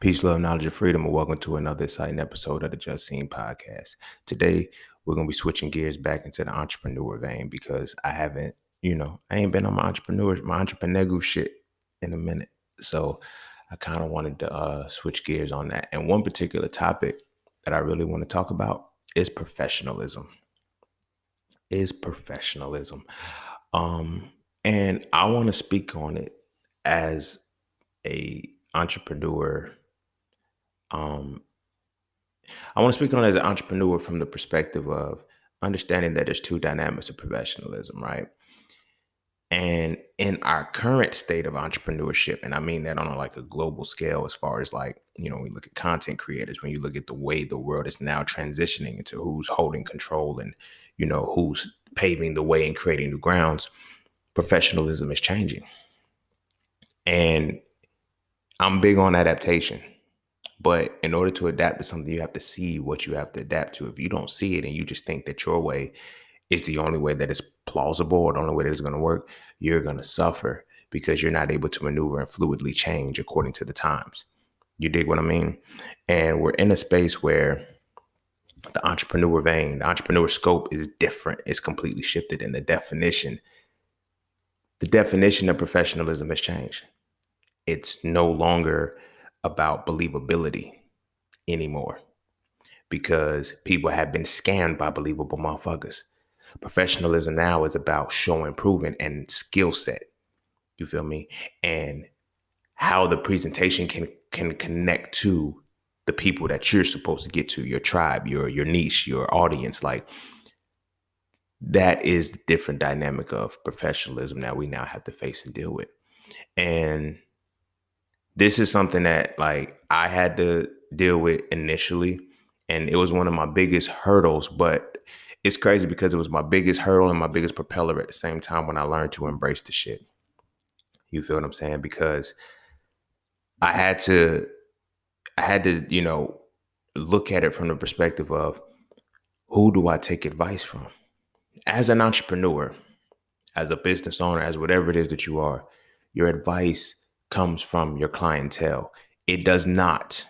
Peace, love, knowledge, and freedom, and welcome to another exciting episode of the Just Seen podcast. Today, we're going to be switching gears back into the entrepreneur vein because I ain't been on my EntrepreNEGUS shit in a minute. So I kind of wanted to switch gears on that. And one particular topic that I really want to talk about is professionalism. Um, and I want to speak on it as a entrepreneur. Um, I want to speak on it as an entrepreneur from the perspective of understanding that there's two dynamics of professionalism, right? And in our current state of entrepreneurship, and I mean that on a global scale, as far as we look at content creators, when you look at the way the world is now transitioning into who's holding control and, who's paving the way and creating new grounds, professionalism is changing. And I'm big on adaptation. But in order to adapt to something, you have to see what you have to adapt to. If you don't see it and you just think that your way is the only way that is plausible or the only way that is going to work, you're going to suffer because you're not able to maneuver and fluidly change according to the times. You dig what I mean? And we're in a space where the entrepreneur scope is different. It's completely shifted. And the definition of professionalism has changed. It's no longer about believability anymore because people have been scammed by believable motherfuckers. Professionalism now is about showing, proving, and skill set. You feel me? And how the presentation can connect to the people that you're supposed to get to, your tribe, your niche, your audience. Like, that is the different dynamic of professionalism that we now have to face and deal with. And this is something that I had to deal with initially, and it was one of my biggest hurdles, but it's crazy because it was my biggest hurdle and my biggest propeller at the same time when I learned to embrace the shit. You feel what I'm saying? Because I had to, look at it from the perspective of who do I take advice from? As an entrepreneur, as a business owner, as whatever it is that you are, your advice comes from your clientele. It does not,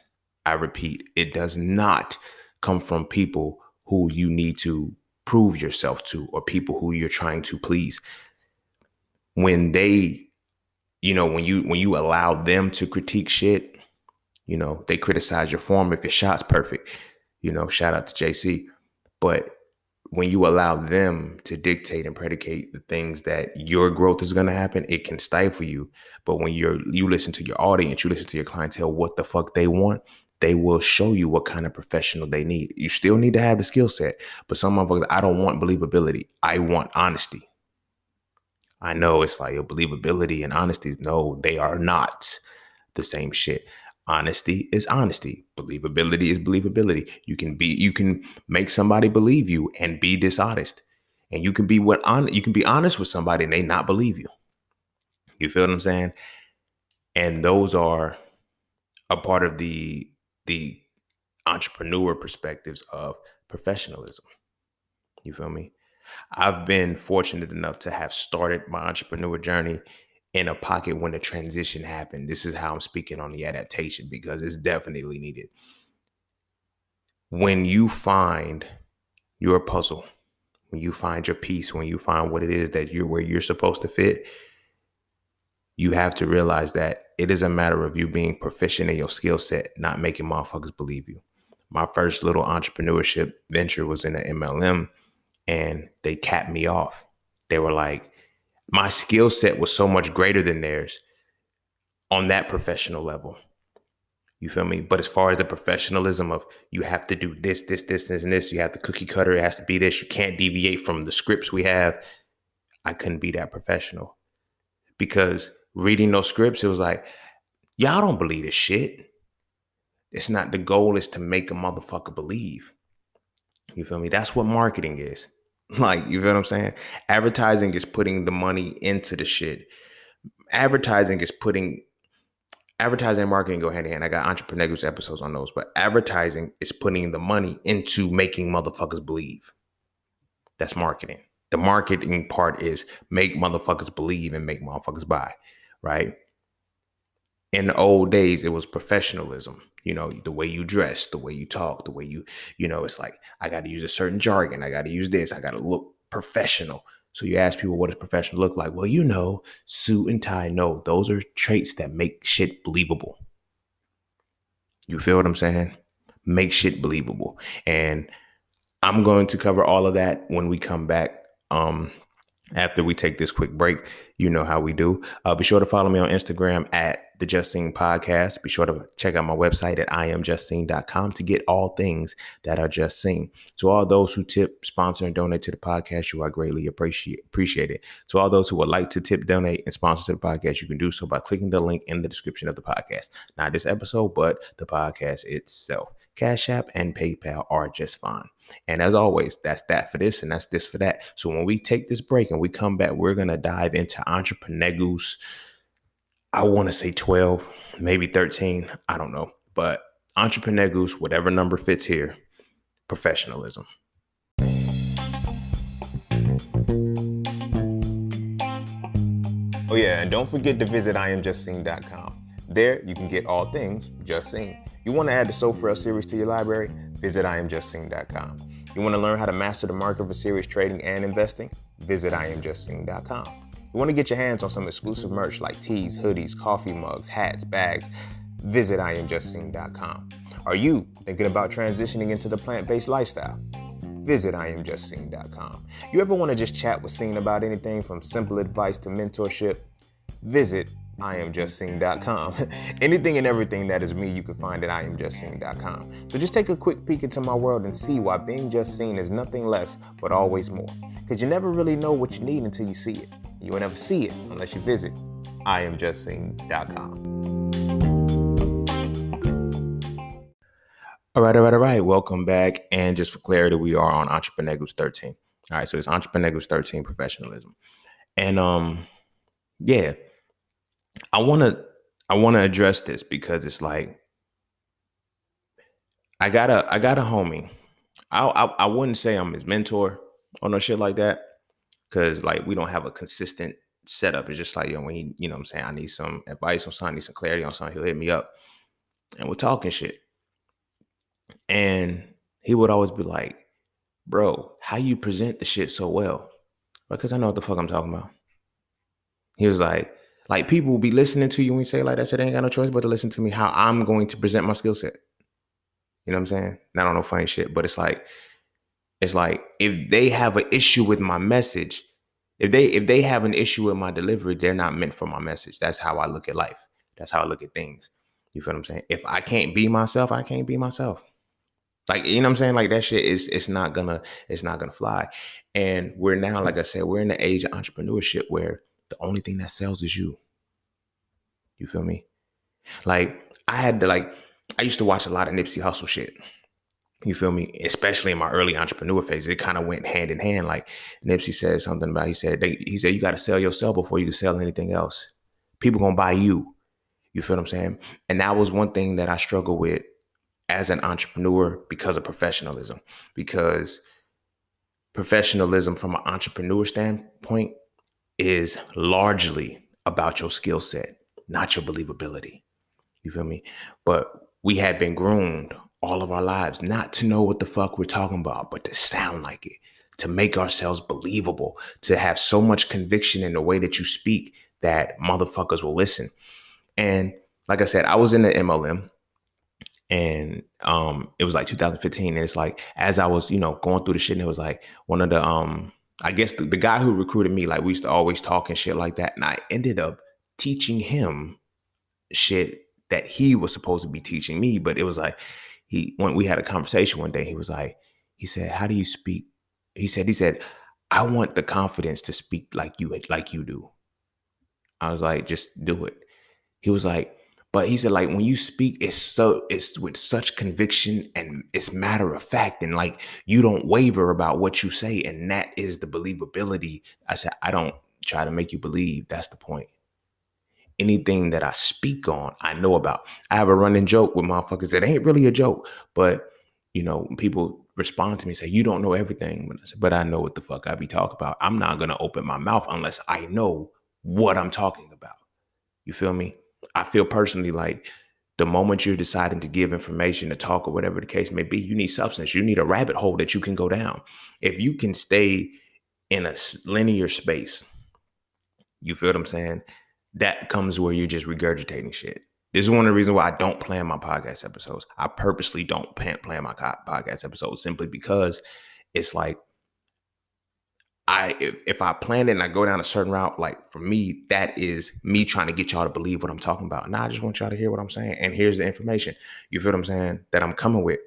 I repeat, it does not come from people who you need to prove yourself to or people who you're trying to please. When they, when you allow them to critique shit, they criticize your form if your shot's perfect, shout out to JC. But when you allow them to dictate and predicate the things that your growth is going to happen, it can stifle you. But when you listen to your audience, you listen to your clientele, what the fuck they want, they will show you what kind of professional they need. You still need to have the skill set. But some motherfuckers, I don't want believability. I want honesty. I know it's like your believability and honesty. No, they are not the same shit. Honesty is honesty. Believability is believability. You can make somebody believe you and be dishonest. And you can be honest with somebody and they not believe you. You feel what I'm saying? And those are a part of the entrepreneur perspectives of professionalism. You feel me? I've been fortunate enough to have started my entrepreneur journey in a pocket when the transition happened. This is how I'm speaking on the adaptation because it's definitely needed. When you find your puzzle, when you find your piece, when you find what it is that where you're supposed to fit, you have to realize that it is a matter of you being proficient in your skill set, not making motherfuckers believe you. My first little entrepreneurship venture was in an MLM and they capped me off. They were like, my skill set was so much greater than theirs on that professional level. You feel me? But as far as the professionalism of you have to do this, and this, you have the cookie cutter, it has to be this, you can't deviate from the scripts we have. I couldn't be that professional because reading those scripts, it was like, y'all don't believe this shit. It's not, the goal is to make a motherfucker believe. You feel me? That's what marketing is. Like, you feel what I'm saying? Advertising is putting the money into the shit. Advertising and marketing go hand in hand. I got EntrepreNEGUS episodes on those, but advertising is putting the money into making motherfuckers believe. That's marketing. The marketing part is make motherfuckers believe and make motherfuckers buy, right? In the old days, it was professionalism. The way you dress, the way you talk, the way it's like, I got to use a certain jargon. I got to use this. I got to look professional. So you ask people, what does professional look like? Well, suit and tie. No, those are traits that make shit believable. You feel what I'm saying? Make shit believable. And I'm going to cover all of that when we come back. After we take this quick break, you know how we do. Be sure to follow me on Instagram at the Just Seen Podcast. Be sure to check out my website at IamJustSeen.com to get all things that are just seen. To all those who tip, sponsor, and donate to the podcast, you are greatly appreciated. To all those who would like to tip, donate, and sponsor to the podcast, you can do so by clicking the link in the description of the podcast. Not this episode, but the podcast itself. Cash App and PayPal are just fine. And as always, that's that for this and that's this for that. So when we take this break and we come back, we're going to dive into EntrepreNEGUS. I want to say 12, maybe 13. I don't know. But EntrepreNEGUS, whatever number fits here, professionalism. Oh, yeah. And don't forget to visit IamJustSeen.com. There, you can get all things Just Seen. You want to add the So For Us series to your library? Visit IamJustSeen.com. You want to learn how to master the market for serious trading and investing? Visit IamJustSeen.com. You want to get your hands on some exclusive merch like tees, hoodies, coffee mugs, hats, bags? Visit IamJustSeen.com. Are you thinking about transitioning into the plant-based lifestyle? Visit IamJustSeen.com. You ever want to just chat with Seen about anything from simple advice to mentorship? Visit IamJustSeen.com. Anything and everything that is me, you can find at IamJustSeen.com. So just take a quick peek into my world and see why being just seen is nothing less, but always more. Because you never really know what you need until you see it. You will never see it unless you visit IamJustSeen.com. All right. Welcome back. And just for clarity, we are on EntrepreNEGUS 13. All right, so it's EntrepreNEGUS 13, professionalism. And yeah. I want to address this because it's like I got a homie. I wouldn't say I'm his mentor or no shit like that, because like we don't have a consistent setup. It's just like, when he, what I'm saying, I need some advice on something, I need some clarity on something, he'll hit me up and we're talking shit. And he would always be like, bro, how you present the shit so well? Because I know what the fuck I'm talking about. He was like people will be listening to you when you say like that, so they ain't got no choice but to listen to me how I'm going to present my skill set. You know what I'm saying? Not on no funny shit, but it's like if they have an issue with my message, if they have an issue with my delivery, they're not meant for my message. That's how I look at life. That's how I look at things. You feel what I'm saying? If I can't be myself, I can't be myself. Like, you know what I'm saying? Like that shit is it's not gonna fly. And we're now, like I said, we're in the age of entrepreneurship where the only thing that sells is you. You feel me? Like I used to watch a lot of Nipsey Hussle shit. You feel me? Especially in my early entrepreneur phase, it kind of went hand in hand. Like Nipsey said something about, he said you got to sell yourself before you can sell anything else. People gonna buy you. You feel what I'm saying? And that was one thing that I struggle with as an entrepreneur because of professionalism. Because professionalism from an entrepreneur standpoint is largely about your skill set, not your believability. You feel me? But we had been groomed all of our lives not to know what the fuck we're talking about, but to sound like it, to make ourselves believable, to have so much conviction in the way that you speak that motherfuckers will listen. And like I said, I was in the MLM, and it was like 2015. And it's like, as I was, going through the shit, and it was like one of the, I guess the guy who recruited me, like we used to always talk and shit like that. And I ended up teaching him shit that he was supposed to be teaching me. But it was like, when we had a conversation one day, he said, how do you speak? He said, I want the confidence to speak like you do. I was like, just do it. He was like, but he said, like, when you speak, it's with such conviction and it's matter of fact. And like, you don't waver about what you say. And that is the believability. I said, I don't try to make you believe. That's the point. Anything that I speak on, I know about. I have a running joke with motherfuckers that ain't really a joke, but people respond to me and say, you don't know everything. But I know what the fuck I be talking about. I'm not going to open my mouth unless I know what I'm talking about. You feel me? I feel personally like the moment you're deciding to give information, to talk, or whatever the case may be, you need substance. You need a rabbit hole that you can go down. If you can stay in a linear space, you feel what I'm saying? That comes where you're just regurgitating shit. This is one of the reasons why I don't plan my podcast episodes. I purposely don't plan my podcast episodes simply because it's like if I plan it and I go down a certain route, like for me, that is me trying to get y'all to believe what I'm talking about. Now I just want y'all to hear what I'm saying. And here's the information. You feel what I'm saying? That I'm coming with.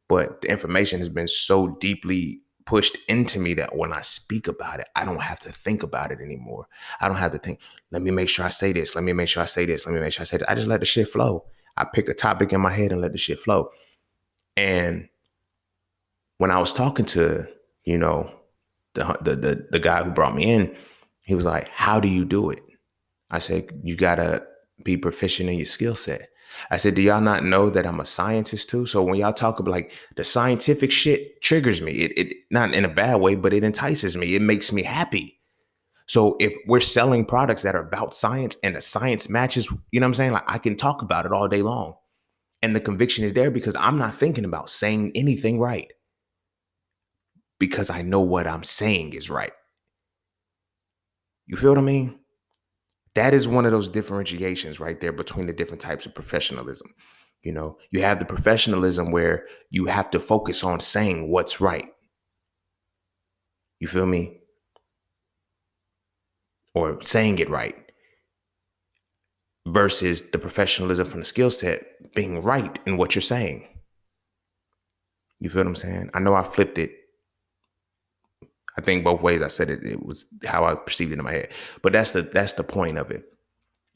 But the information has been so deeply pushed into me that when I speak about it, I don't have to think about it anymore. I don't have to think, let me make sure I say this. Let me make sure I say this. Let me make sure I say that. I just let the shit flow. I pick a topic in my head and let the shit flow. And when I was talking to, you know, the guy who brought me in, he was like, how do you do it? I said, you gotta be proficient in your skill set. I said, do y'all not know that I'm a scientist too? So when y'all talk about like the scientific shit triggers me. It not in a bad way, but it entices me. It makes me happy. So if we're selling products that are about science and the science matches, you know what I'm saying? Like I can talk about it all day long. And the conviction is there because I'm not thinking about saying anything right. Because I know what I'm saying is right. You feel what I mean? That is one of those differentiations right there between the different types of professionalism. You know, you have the professionalism where you have to focus on saying what's right. You feel me? Or saying it right. Versus the professionalism from the skill set being right in what you're saying. You feel what I'm saying? I know I flipped it. I think both ways I said it. It was how I perceived it in my head. But that's the point of it.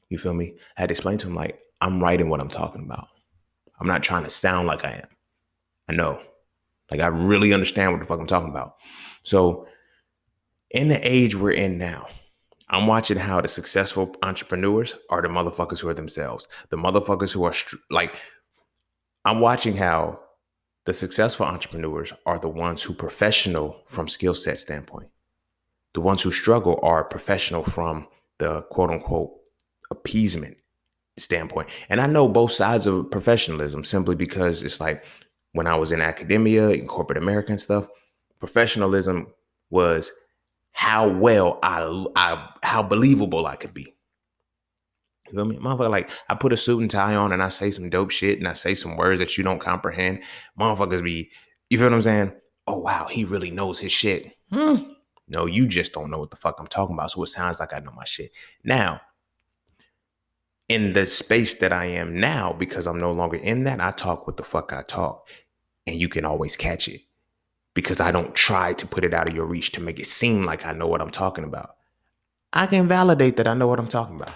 You feel me? I had to explain to him like, I'm writing what I'm talking about. I'm not trying to sound like I am. I know. Like I really understand what the fuck I'm talking about. So in the age we're in now, I'm watching how the successful entrepreneurs are the motherfuckers who are themselves. The motherfuckers who are I'm watching how the successful entrepreneurs are the ones who professional from skill set standpoint. The ones who struggle are professional from the quote unquote appeasement standpoint. And I know both sides of professionalism simply because it's like when I was in academia, in corporate America and stuff, professionalism was how well how believable I could be. You feel me? Motherfucker, like I put a suit and tie on and I say some dope shit and I say some words that you don't comprehend. Motherfuckers be, you feel what I'm saying? Oh, wow, he really knows his shit. No, you just don't know what the fuck I'm talking about. So it sounds like I know my shit. Now, in the space that I am now, because I'm no longer in that, I talk what the fuck I talk. And you can always catch it. Because I don't try to put it out of your reach to make it seem like I know what I'm talking about. I can validate that I know what I'm talking about.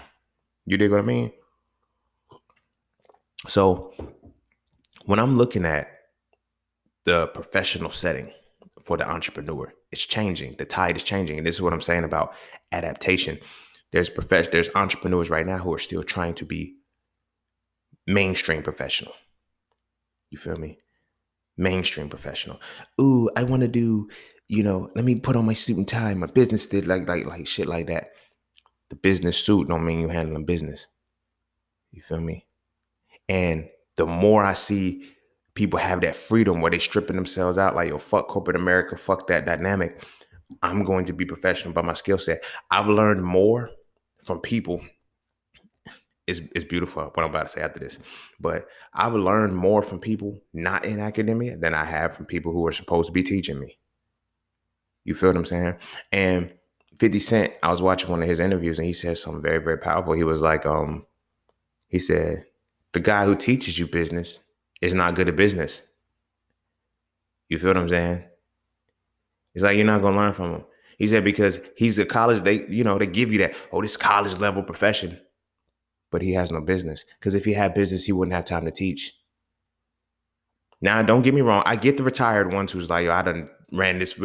You dig what I mean? So when I'm looking at the professional setting for the entrepreneur, it's changing. The tide is changing. And this is what I'm saying about adaptation. There's entrepreneurs right now who are still trying to be mainstream professional. You feel me? Mainstream professional. Ooh, I want to do, let me put on my suit and tie. My business did like shit like that. The business suit don't mean you handling business. You feel me? And the more I see people have that freedom where they stripping themselves out like, yo, fuck corporate America, fuck that dynamic. I'm going to be professional by my skill set. I've learned more from people. It's beautiful what I'm about to say after this. But I've learned more from people not in academia than I have from people who are supposed to be teaching me. You feel what I'm saying? And 50 Cent, I was watching one of his interviews and he said something very, very powerful. He was like, he said, the guy who teaches you business is not good at business. You feel what I'm saying? It's like, you're not going to learn from him. He said, because he's a college, they give you that, oh, this college level profession, but he has no business. Because if he had business, he wouldn't have time to teach. Now, don't get me wrong. I get the retired ones who's like, yo, I done ran this,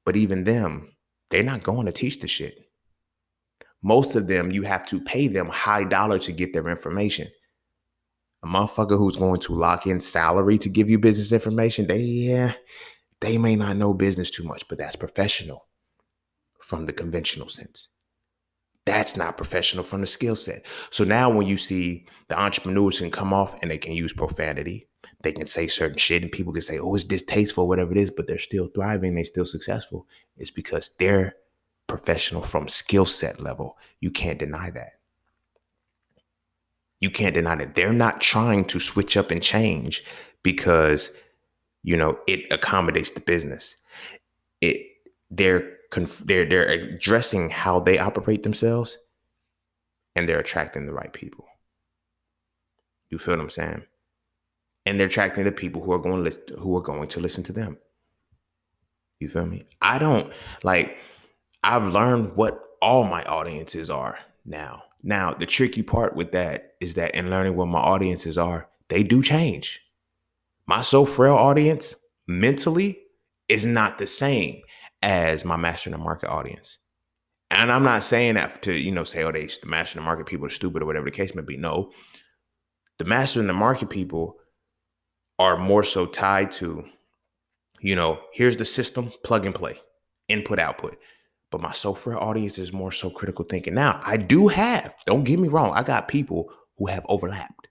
but even them, they're not going to teach the shit. Most of them, you have to pay them high dollar to get their information. A motherfucker who's going to lock in salary to give you business information, they may not know business too much, but that's professional from the conventional sense. That's not professional from the skill set. So now when you see the entrepreneurs can come off and they can use profanity, they can say certain shit and people can say, oh, it's distasteful, whatever it is, but they're still thriving, they're still successful. It's because they're professional from skill set level. You can't deny that. You can't deny that. They're not trying to switch up and change because, it accommodates the business. It they're addressing how they operate themselves, and they're attracting the right people. You feel what I'm saying? And they're attracting the people who are going to listen to them. You feel me? I don't like. I've learned what all my audiences are now. Now, the tricky part with that is that in learning what my audiences are, they do change. My so frail audience mentally is not the same as my master in the market audience. And I'm not saying that to, say, oh, the master in the market people are stupid or whatever the case may be. No, the master in the market people are more so tied to, here's the system, plug and play, input, output. But my so frail audience is more so critical thinking. Now, don't get me wrong, I got people who have overlapped.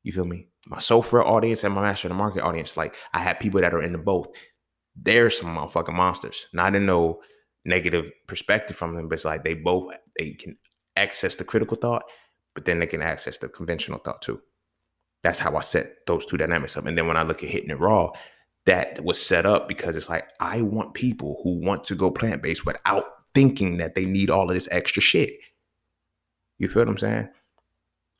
You feel me? My so frail audience and my master in the market audience, like I have people that are into both. They're some motherfucking monsters. Not in no negative perspective from them, but it's like they can access the critical thought, but then they can access the conventional thought too. That's how I set those two dynamics up. And then when I look at hitting it raw, that was set up because it's like, I want people who want to go plant-based without thinking that they need all of this extra shit. You feel what I'm saying?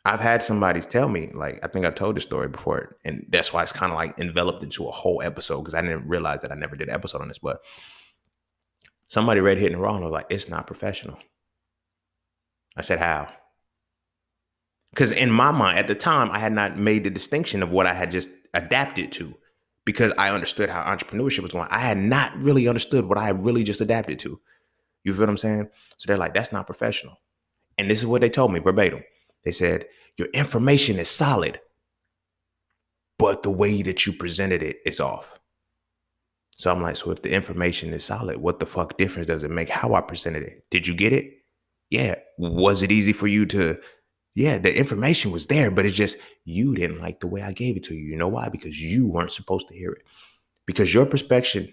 I've had somebody tell me, like, I think I told this story before, and that's why it's kind of like enveloped into a whole episode, because I didn't realize that I never did an episode on this, but somebody read Hitting It Raw and was like, it's not professional. I said, how? Because in my mind, at the time, I had not made the distinction of what I had just adapted to, because I understood how entrepreneurship was going. I had not really understood what I had really just adapted to. You feel what I'm saying? So they're like, that's not professional. And this is what they told me verbatim. They said, your information is solid, but the way that you presented it is off. So I'm like, so if the information is solid, what the fuck difference does it make how I presented it? Did you get it? Yeah. Was it easy for you to? Yeah, the information was there, but it's just you didn't like the way I gave it to you. You know why? Because you weren't supposed to hear it. Because your perception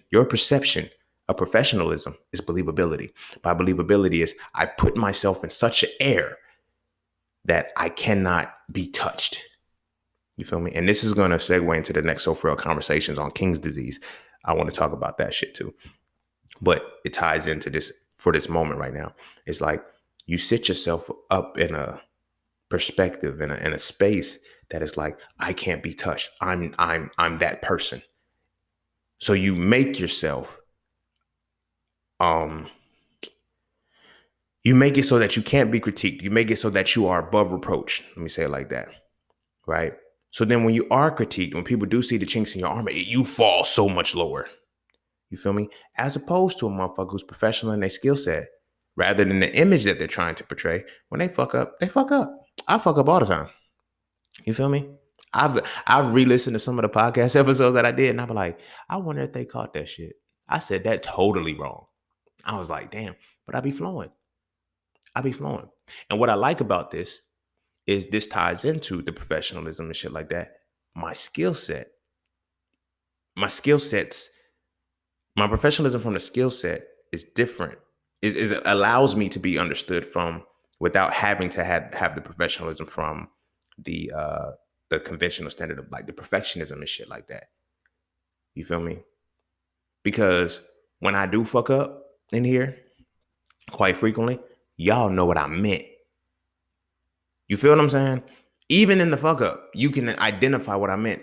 of professionalism is believability. By believability is I put myself in such an air that I cannot be touched. You feel me? And this is going to segue into the next so frail conversations on King's disease. I want to talk about that shit too. But it ties into this for this moment right now. It's like you sit yourself up in a perspective, in a space that is like, I can't be touched. I'm that person. So you make yourself you make it so that you can't be critiqued. You make it so that you are above reproach. Let me say it like that. Right? So then when you are critiqued, when people do see the chinks in your armor, you fall so much lower. You feel me? As opposed to a motherfucker who's professional in their skill set, rather than the image that they're trying to portray. When they fuck up, they fuck up. I fuck up all the time. You feel me? I've re-listened to some of the podcast episodes that I did, and I'm like, I wonder if they caught that shit. I said that totally wrong. I was like, damn, but I be flowing. And what I like about this is this ties into the professionalism and shit like that. My professionalism from the skill set is different. It allows me to be understood from without having to have the professionalism from the conventional standard of like the perfectionism and shit like that. You feel me? Because when I do fuck up in here, quite frequently, y'all know what I meant. You feel what I'm saying? Even in the fuck up, you can identify what I meant.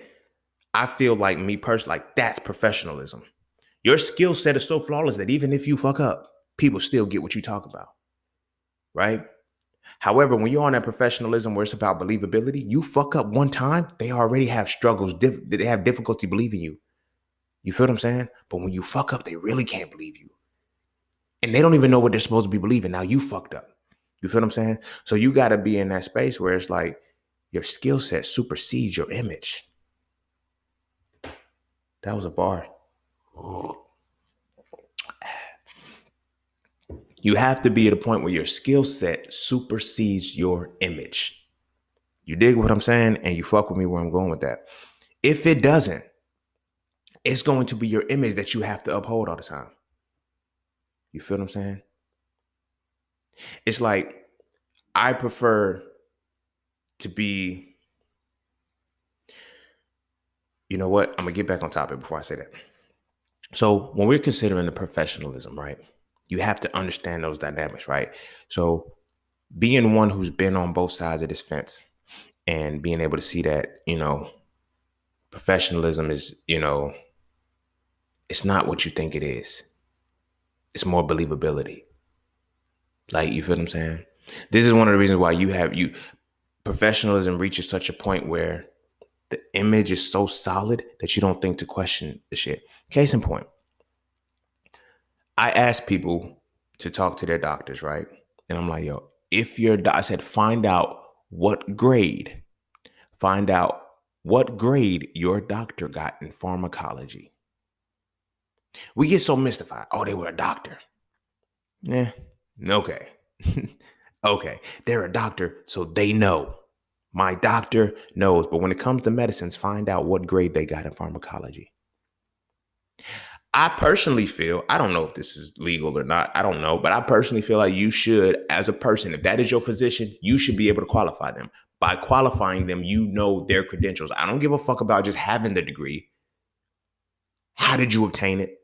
I feel like me personally, like that's professionalism. Your skill set is so flawless that even if you fuck up, people still get what you talk about. Right? However, when you're on that professionalism where it's about believability, you fuck up one time, they already have struggles. They have difficulty believing you. You feel what I'm saying? But when you fuck up, they really can't believe you. And they don't even know what they're supposed to be believing. Now you fucked up. You feel what I'm saying? So you got to be in that space where it's like your skill set supersedes your image. That was a bar. You have to be at a point where your skill set supersedes your image. You dig what I'm saying? And you fuck with me where I'm going with that. If it doesn't, it's going to be your image that you have to uphold all the time. You feel what I'm saying? It's like, I prefer to be, you know what? I'm going to get back on topic before I say that. So when we're considering the professionalism, right, you have to understand those dynamics, right? So being one who's been on both sides of this fence and being able to see that, professionalism is, it's not what you think it is. It's more believability. Like, you feel what I'm saying? This is one of the reasons why professionalism reaches such a point where the image is so solid that you don't think to question the shit. Case in point, I ask people to talk to their doctors, right? And I'm like, yo, I said, find out what grade your doctor got in pharmacology. We get so mystified. Oh, they were a doctor. Yeah. Okay. Okay. They're a doctor, so they know. My doctor knows. But when it comes to medicines, find out what grade they got in pharmacology. I personally feel, I don't know if this is legal or not, I don't know, but I personally feel like you should, as a person, if that is your physician, you should be able to qualify them. By qualifying them, you know their credentials. I don't give a fuck about just having the degree. How did you obtain it?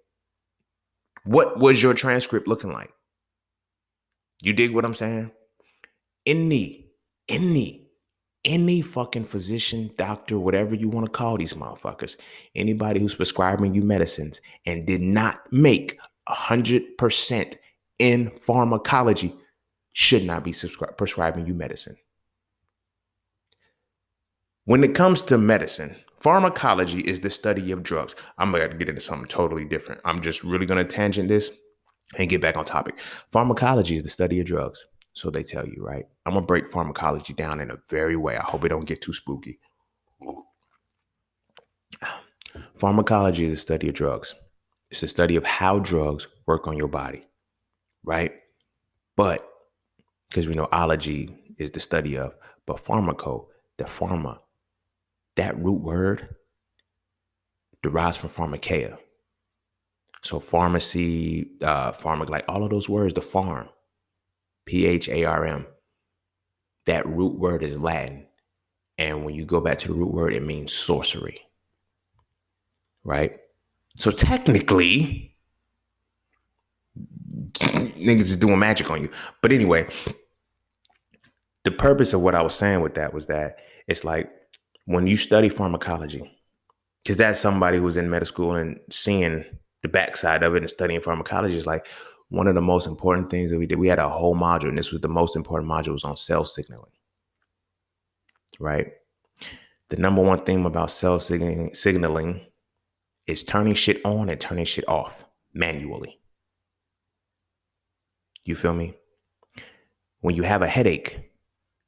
What was your transcript looking like? You dig what I'm saying? Any fucking physician, doctor, whatever you want to call these motherfuckers, anybody who's prescribing you medicines and did not make 100% in pharmacology should not be prescribing you medicine. When it comes to medicine, pharmacology is the study of drugs. I'm going to get into something totally different. I'm just really going to tangent this and get back on topic. Pharmacology is the study of drugs. So they tell you, right? I'm going to break pharmacology down in a very way. I hope it don't get too spooky. Pharmacology is the study of drugs. It's the study of how drugs work on your body, right? But because we know ology is the study of, but the pharma, that root word derives from pharmakeia. So pharmacy, like all of those words, the pharm, PHARM, that root word is Latin. And when you go back to the root word, it means sorcery, right? So technically, niggas is doing magic on you. But anyway, the purpose of what I was saying with that was that it's like when you study pharmacology, because that's somebody who's in medical school and seeing the backside of it and studying pharmacology is like one of the most important things that we did. We had a whole module, and this was the most important module, was on cell signaling, right? The number one thing about cell signaling is turning shit on and turning shit off manually. You feel me? When you have a headache,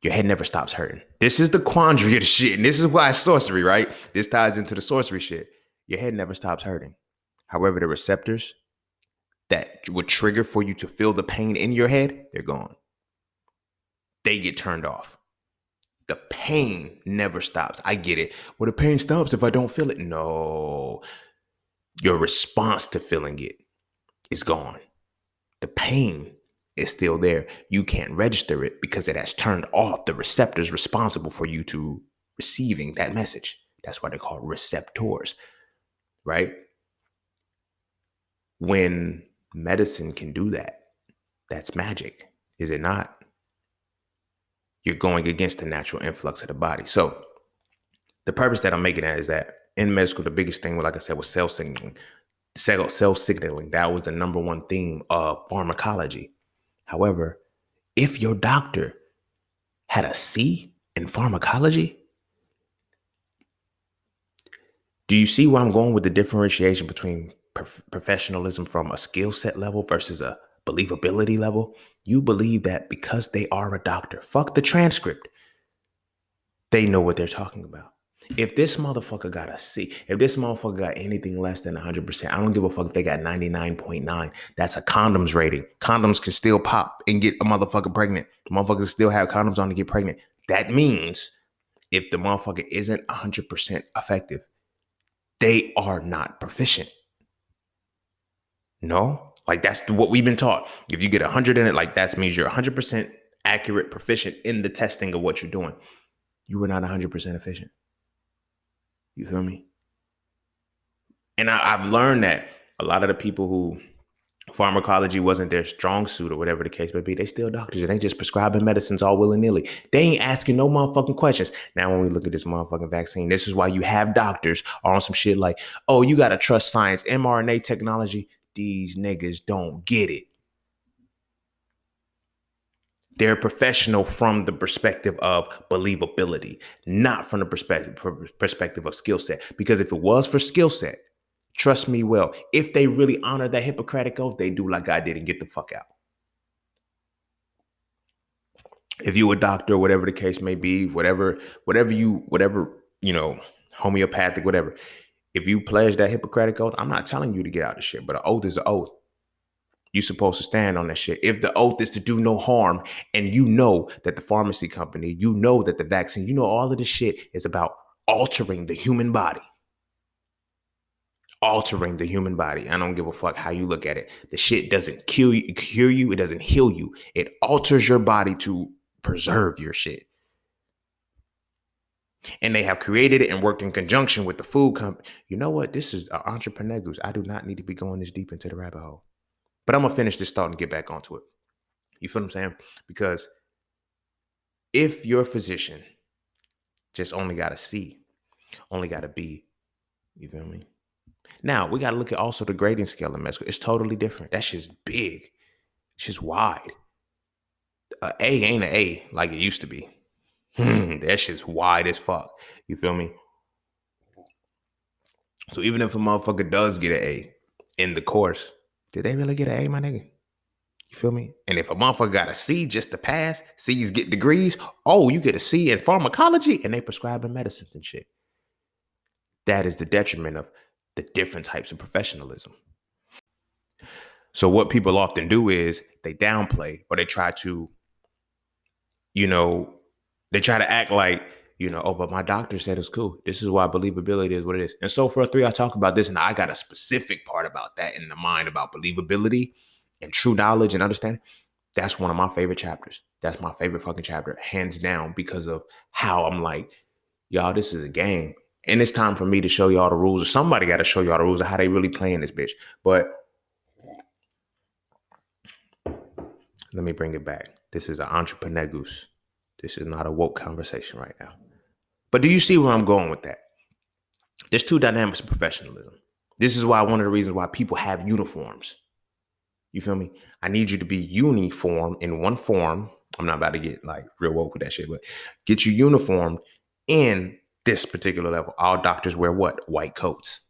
your head never stops hurting. This is the quandary of the shit. And this is why it's sorcery, right? This ties into the sorcery shit. Your head never stops hurting. However, the receptors that would trigger for you to feel the pain in your head, they're gone. They get turned off. The pain never stops. I get it. Well, the pain stops if I don't feel it. No. Your response to feeling it is gone. The pain is still there. You can't register it because it has turned off the receptors responsible for you to receiving that message. That's why they're called receptors, right? When medicine can do that, that's magic, is it not? You're going against the natural influx of the body. So the purpose that I'm making that is that in medical school, the biggest thing, like I said, was cell signaling. Cell signaling, that was the number one theme of pharmacology. However, if your doctor had a C in pharmacology, do you see where I'm going with the differentiation between professionalism from a skill set level versus a believability level? You believe that because they are a doctor, fuck the transcript, they know what they're talking about. If this motherfucker got a C, if this motherfucker got anything less than 100%, I don't give a fuck if they got 99.9. That's a condoms rating. Condoms can still pop and get a motherfucker pregnant. Motherfuckers still have condoms on to get pregnant. That means if the motherfucker isn't 100% effective, they are not proficient. No, like that's what we've been taught. If you get 100 in it, like that means you're 100% accurate, proficient in the testing of what you're doing. You were not 100% efficient. You feel me? And I've learned that a lot of the people who pharmacology wasn't their strong suit or whatever the case may be, they still doctors and they just prescribing medicines all willy-nilly. They ain't asking no motherfucking questions. Now, when we look at this motherfucking vaccine, this is why you have doctors on some shit like, oh, you got to trust science, mRNA technology. These niggas don't get it. They're professional from the perspective of believability, not from the perspective of skill set. Because if it was for skill set, trust me well, if they really honor that Hippocratic oath, they do like I did and get the fuck out. If you a doctor, whatever the case may be, whatever, homeopathic, whatever. If you pledge that Hippocratic oath, I'm not telling you to get out of shit, but an oath is an oath. You're supposed to stand on that shit. If the oath is to do no harm, and you know that the pharmacy company, you know that the vaccine, you know all of this shit is about altering the human body. Altering the human body. I don't give a fuck how you look at it. The shit doesn't cure you. It doesn't heal you. It alters your body to preserve your shit. And they have created it and worked in conjunction with the food company. You know what? This is EntrepreNEGUS. I do not need to be going this deep into the rabbit hole. But I'm going to finish this thought and get back onto it. You feel what I'm saying? Because if your physician just only got a C, only got a B, you feel me? Now, we got to look at also the grading scale in med school. It's totally different. That shit's big. It's just wide. A ain't an A like it used to be. That shit's wide as fuck. You feel me? So even if a motherfucker does get an A in the course, did they really get an A, my nigga? You feel me? And if a motherfucker got a C just to pass, C's get degrees. Oh, you get a C in pharmacology and they prescribing medicines and shit. That is the detriment of the different types of professionalism. So what people often do is they downplay or they try to, they try to act like, oh, but my doctor said it's cool. This is why believability is what it is. And so for 3, I talk about this, and I got a specific part about that in the mind about believability and true knowledge and understanding. That's one of my favorite chapters. That's my favorite fucking chapter, hands down, because of how I'm like, y'all, this is a game. And it's time for me to show y'all the rules, or somebody got to show y'all the rules of how they really playing this bitch. But let me bring it back. This is an EntrepreNEGUS. This is not a woke conversation right now. But do you see where I'm going with that? There's 2 dynamics of professionalism. This is why one of the reasons why people have uniforms. You feel me? I need you to be uniform in one form. I'm not about to get like real woke with that shit, but get you uniformed in this particular level. All doctors wear what? White coats.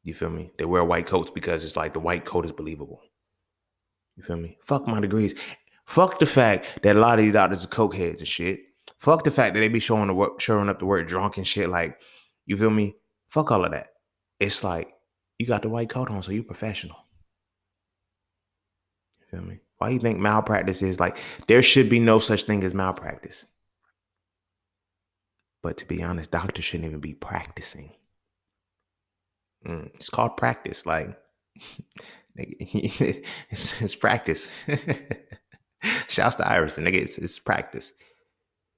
You feel me? They wear white coats because it's like the white coat is believable. You feel me? Fuck my degrees. Fuck the fact that a lot of these doctors are cokeheads and shit. Fuck the fact that they be showing up to work drunk and shit. Like, you feel me? Fuck all of that. It's like, you got the white coat on, so you're professional. You feel me? Why you think malpractice is like, there should be no such thing as malpractice. But to be honest, doctors shouldn't even be practicing. It's called practice. Like, it's practice. Shouts to Iverson, nigga. It's practice.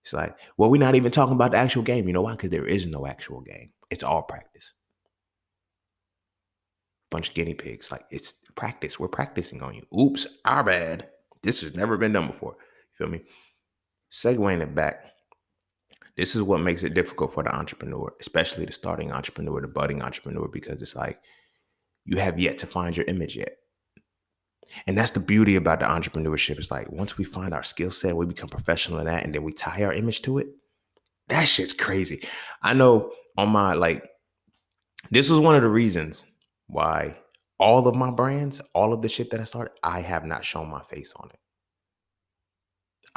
It's like, well, we're not even talking about the actual game. You know why? Because there is no actual game. It's all practice. Bunch of guinea pigs. Like, it's practice. We're practicing on you. Oops, our bad. This has never been done before. You feel me? Segueing it back. This is what makes it difficult for the entrepreneur, especially the starting entrepreneur, the budding entrepreneur, because it's like you have yet to find your image yet. And that's the beauty about the entrepreneurship. It's like once we find our skill set, we become professional in that, and then we tie our image to it. That shit's crazy. I know on my, this was one of the reasons why all of my brands, all of the shit that I started, I have not shown my face on it.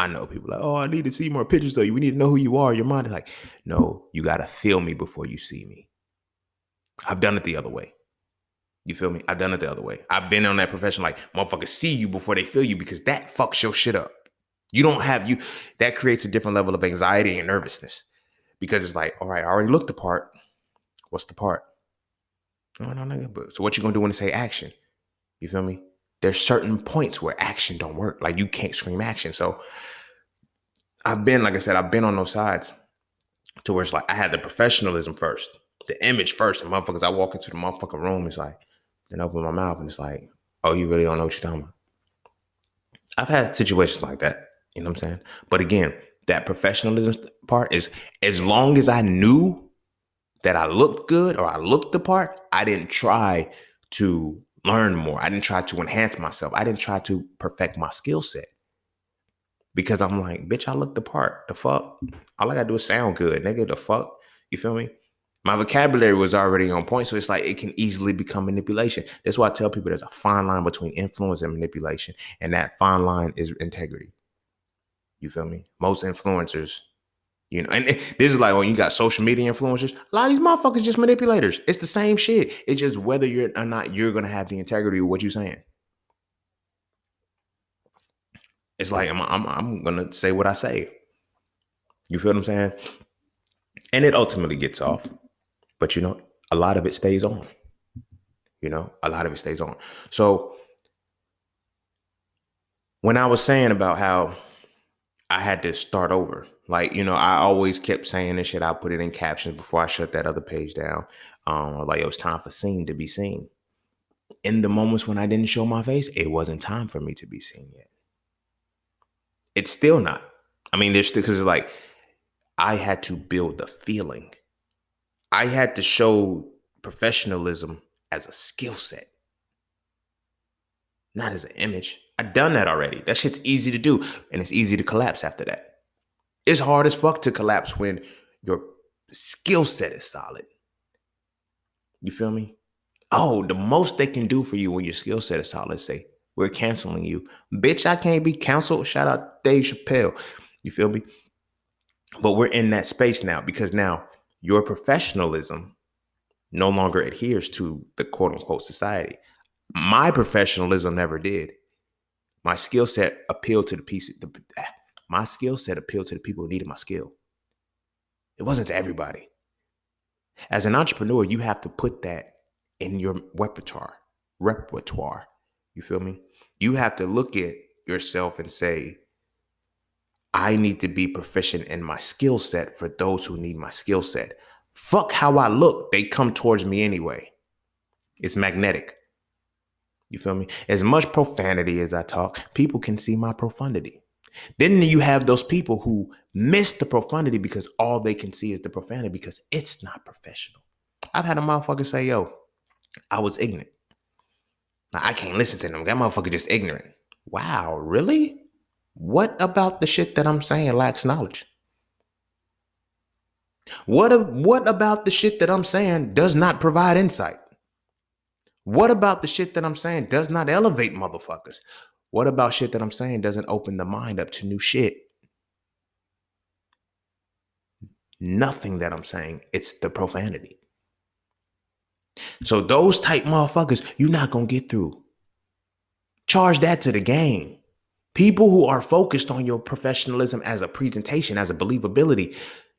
I know people like, oh, I need to see more pictures of you. We need to know who you are. Your mind is like, no, you got to feel me before you see me. I've done it the other way. You feel me? I've done it the other way. I've been on that profession like motherfuckers see you before they feel you because that fucks your shit up. You don't have you. That creates a different level of anxiety and nervousness because it's like, all right, I already looked the part. What's the part? No, nigga. But so what you gonna do when they say action? You feel me? There's certain points where action don't work. Like you can't scream action. So I've been, like I said, I've been on those sides to where it's like I had the professionalism first, the image first, and motherfuckers. I walk into the motherfucking room, it's like, then open my mouth and it's like, oh, you really don't know what you're talking about. I've had situations like that, you know what I'm saying? But again, that professionalism part is as long as I knew that I looked good or I looked the part, I didn't try to learn more. I didn't try to enhance myself. I didn't try to perfect my skill set because I'm like, bitch, I look the part. The fuck? All I gotta do is sound good, nigga. The fuck? You feel me? My vocabulary was already on point, so it's like it can easily become manipulation. That's why I tell people there's a fine line between influence and manipulation, and that fine line is integrity. You feel me? Most influencers, you know, and this is like when you got social media influencers, a lot of these motherfuckers just manipulators. It's the same shit. It's just whether you're or not you're gonna have the integrity of what you're saying. It's like I'm gonna say what I say. You feel what I'm saying? And it ultimately gets off. But you know, a lot of it stays on. You know, a lot of it stays on. So when I was saying about how I had to start over, like, you know, I always kept saying this shit. I put it in captions before I shut that other page down. Like it was time for seen to be seen. In the moments when I didn't show my face, it wasn't time for me to be seen yet. It's still not. I mean, there's because it's like I had to build the feeling. I had to show professionalism as a skill set, not as an image. I've done that already. That shit's easy to do, and it's easy to collapse after that. It's hard as fuck to collapse when your skill set is solid. You feel me? Oh, the most they can do for you when your skill set is solid is say, we're canceling you. Bitch, I can't be canceled. Shout out Dave Chappelle. You feel me? But we're in that space now because now your professionalism no longer adheres to the quote unquote society. My professionalism never did. My skill set appealed to the piece. My skill set appealed to the people who needed my skill. It wasn't to everybody. As an entrepreneur, you have to put that in your repertoire. You feel me? You have to look at yourself and say, I need to be proficient in my skill set for those who need my skill set. Fuck how I look. They come towards me anyway. It's magnetic. You feel me? As much profanity as I talk, people can see my profundity. Then you have those people who miss the profundity because all they can see is the profanity because it's not professional. I've had a motherfucker say, yo, I was ignorant. Now, I can't listen to them. That motherfucker just ignorant. Wow, really? What about the shit that I'm saying lacks knowledge? What about the shit that I'm saying does not provide insight? What about the shit that I'm saying does not elevate motherfuckers? What about shit that I'm saying doesn't open the mind up to new shit? Nothing that I'm saying. It's the profanity. So those type motherfuckers, you're not going to get through. Charge that to the game. People who are focused on your professionalism as a presentation, as a believability,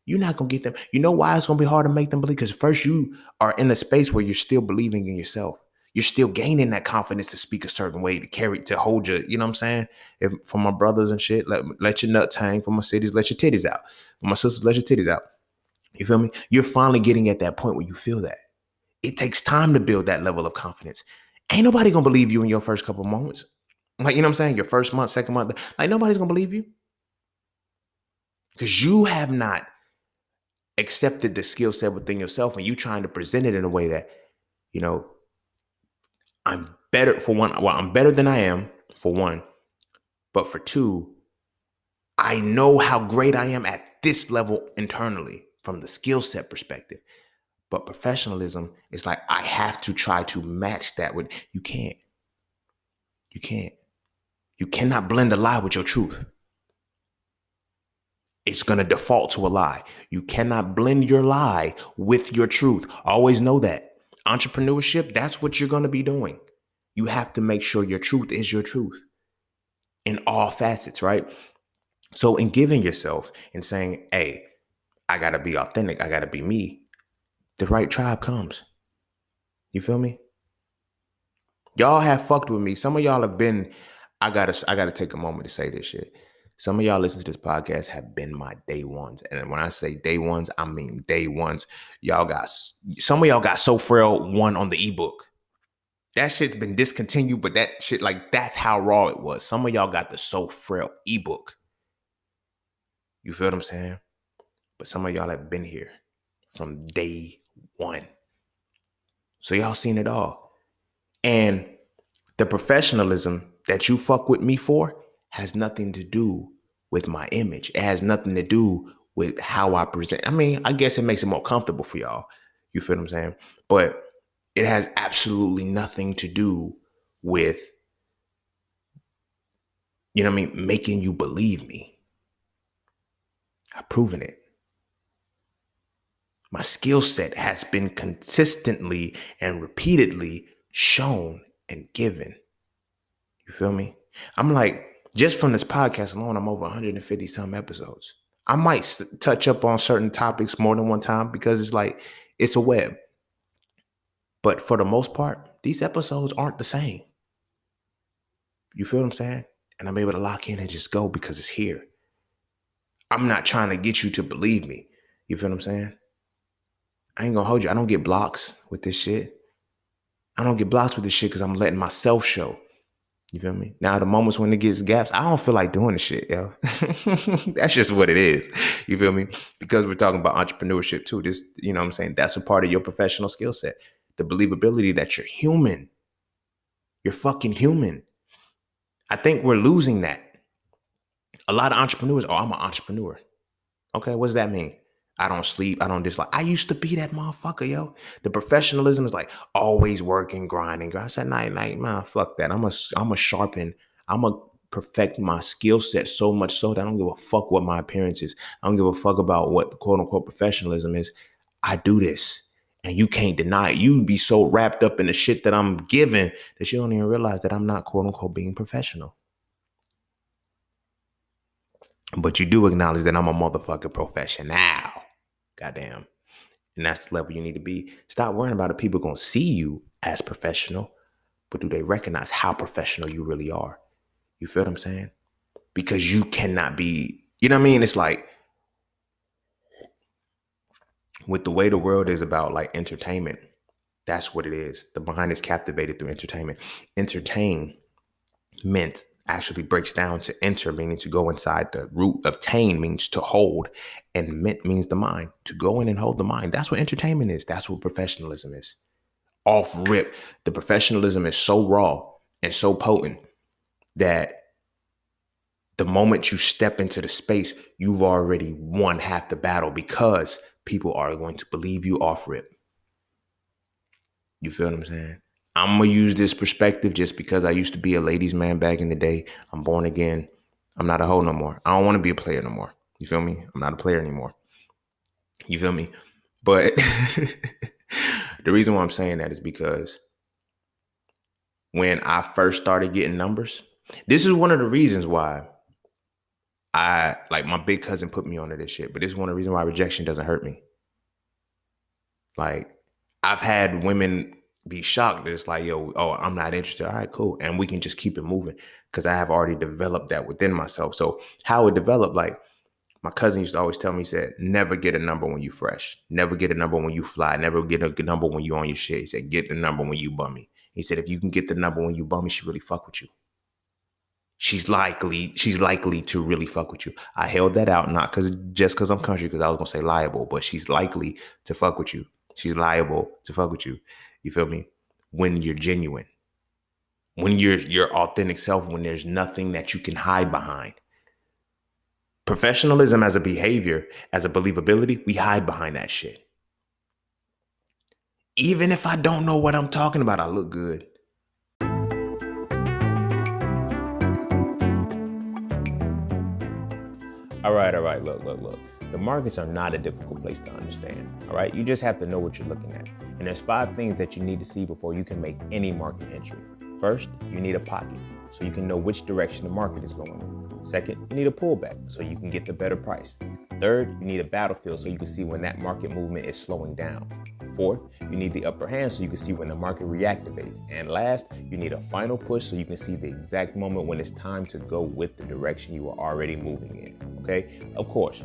you're not going to get them. You know why it's going to be hard to make them believe? Because first you are in a space where you're still believing in yourself. You're still gaining that confidence to speak a certain way, to carry, to hold your, you know what I'm saying? If, for my brothers and shit, let your nuts hang. For my cities, let your titties out. For my sisters, let your titties out. You feel me? You're finally getting at that point where you feel that. It takes time to build that level of confidence. Ain't nobody going to believe you in your first couple of moments. Like, you know what I'm saying? Your first month, second month, like nobody's going to believe you. Because you have not accepted the skill set within yourself and you trying to present it in a way that, you know, I'm better for one. Well, I'm better than I am for one. But for two, I know how great I am at this level internally from the skill set perspective. But professionalism is like, I have to try to match that with, you can't. You can't. You cannot blend a lie with your truth. It's going to default to a lie. You cannot blend your lie with your truth. Always know that. Entrepreneurship, that's what you're going to be doing. You have to make sure your truth is your truth in all facets, right? So in giving yourself and saying, hey, I got to be authentic, I got to be me, the right tribe comes. You feel me? Y'all have fucked with me. Some of y'all have been, I gotta take a moment to say this shit. Some of y'all listen to this podcast have been my day ones. And when I say day ones, I mean day ones. Some of y'all got So Frail 1 on the ebook. That shit's been discontinued, but that shit, like, that's how raw it was. Some of y'all got the So Frail ebook. You feel what I'm saying? But some of y'all have been here from day one. So y'all seen it all. And the professionalism that you fuck with me for has nothing to do with my image. It has nothing to do with how I present. I mean, I guess it makes it more comfortable for y'all. You feel what I'm saying? But it has absolutely nothing to do with, you know what I mean, making you believe me. I've proven it. My skill set has been consistently and repeatedly shown and given. You feel me? I'm like, just from this podcast alone, I'm over 150 some episodes. I might touch up on certain topics more than one time because it's like, it's a web. But for the most part, these episodes aren't the same. You feel what I'm saying? And I'm able to lock in and just go because it's here. I'm not trying to get you to believe me. You feel what I'm saying? I ain't gonna hold you. I don't get blocks with this shit. I don't get blocks with this shit because I'm letting myself show. You feel me? Now, the moments when it gets gaps, I don't feel like doing the shit, yo. That's just what it is. You feel me? Because we're talking about entrepreneurship too. This, you know what I'm saying? That's a part of your professional skill set. The believability that you're human. You're fucking human. I think we're losing that. A lot of entrepreneurs, oh, I'm an entrepreneur. Okay, what does that mean? I don't sleep. I don't dislike. I used to be that motherfucker, yo. The professionalism is like always working, grinding. I said, nah, man, fuck that. I'm a sharpen. I'm a perfect my skill set so much so that I don't give a fuck what my appearance is. I don't give a fuck about what quote unquote professionalism is. I do this, and you can't deny it. You be so wrapped up in the shit that I'm giving that you don't even realize that I'm not quote unquote being professional. But you do acknowledge that I'm a motherfucking professional. Goddamn. And that's the level you need to be. Stop worrying about if people going to see you as professional, but do they recognize how professional you really are? You feel what I'm saying? Because you cannot be, you know what I mean? It's like with the way the world is about like entertainment, that's what it is. The mind is captivated through entertainment. Entertainment actually breaks down to enter, meaning to go inside. The root of tain means to hold, and ment means the mind, to go in and hold the mind. That's what entertainment is. That's what professionalism is. Off rip, the professionalism is so raw and so potent that the moment you step into the space, you've already won half the battle because people are going to believe you off rip. You feel what I'm saying? I'm going to use this perspective just because I used to be a ladies' man back in the day. I'm born again. I'm not a hoe no more. I don't want to be a player no more. You feel me? I'm not a player anymore. You feel me? But the reason why I'm saying that is because when I first started getting numbers, this is one of the reasons why my big cousin put me onto this shit. But this is one of the reasons why rejection doesn't hurt me. Like, I've had women be shocked that it's like, yo, oh, I'm not interested. All right, cool. And we can just keep it moving because I have already developed that within myself. So how it developed, like my cousin used to always tell me, he said, never get a number when you fresh. Never get a number when you fly. Never get a number when you on your shit. He said, get the number when you bummy. He said, if you can get the number when you bummy, she really fuck with you. She's likely to really fuck with you. I held that out, not because I'm country, because I was gonna say liable, but she's likely to fuck with you. She's liable to fuck with you. You feel me? When you're genuine, when you're your authentic self, when there's nothing that you can hide behind. Professionalism as a behavior, as a believability, we hide behind that shit. Even if I don't know what I'm talking about, I look good. All right. Look. The markets are not a difficult place to understand. All right. You just have to know what you're looking at. And there's 5 things that you need to see before you can make any market entry. First, you need a pocket so you can know which direction the market is going in. Second, you need a pullback so you can get the better price. Third, you need a battlefield so you can see when that market movement is slowing down. Fourth, you need the upper hand so you can see when the market reactivates. And last, you need a final push so you can see the exact moment when it's time to go with the direction you are already moving in. Okay? Of course,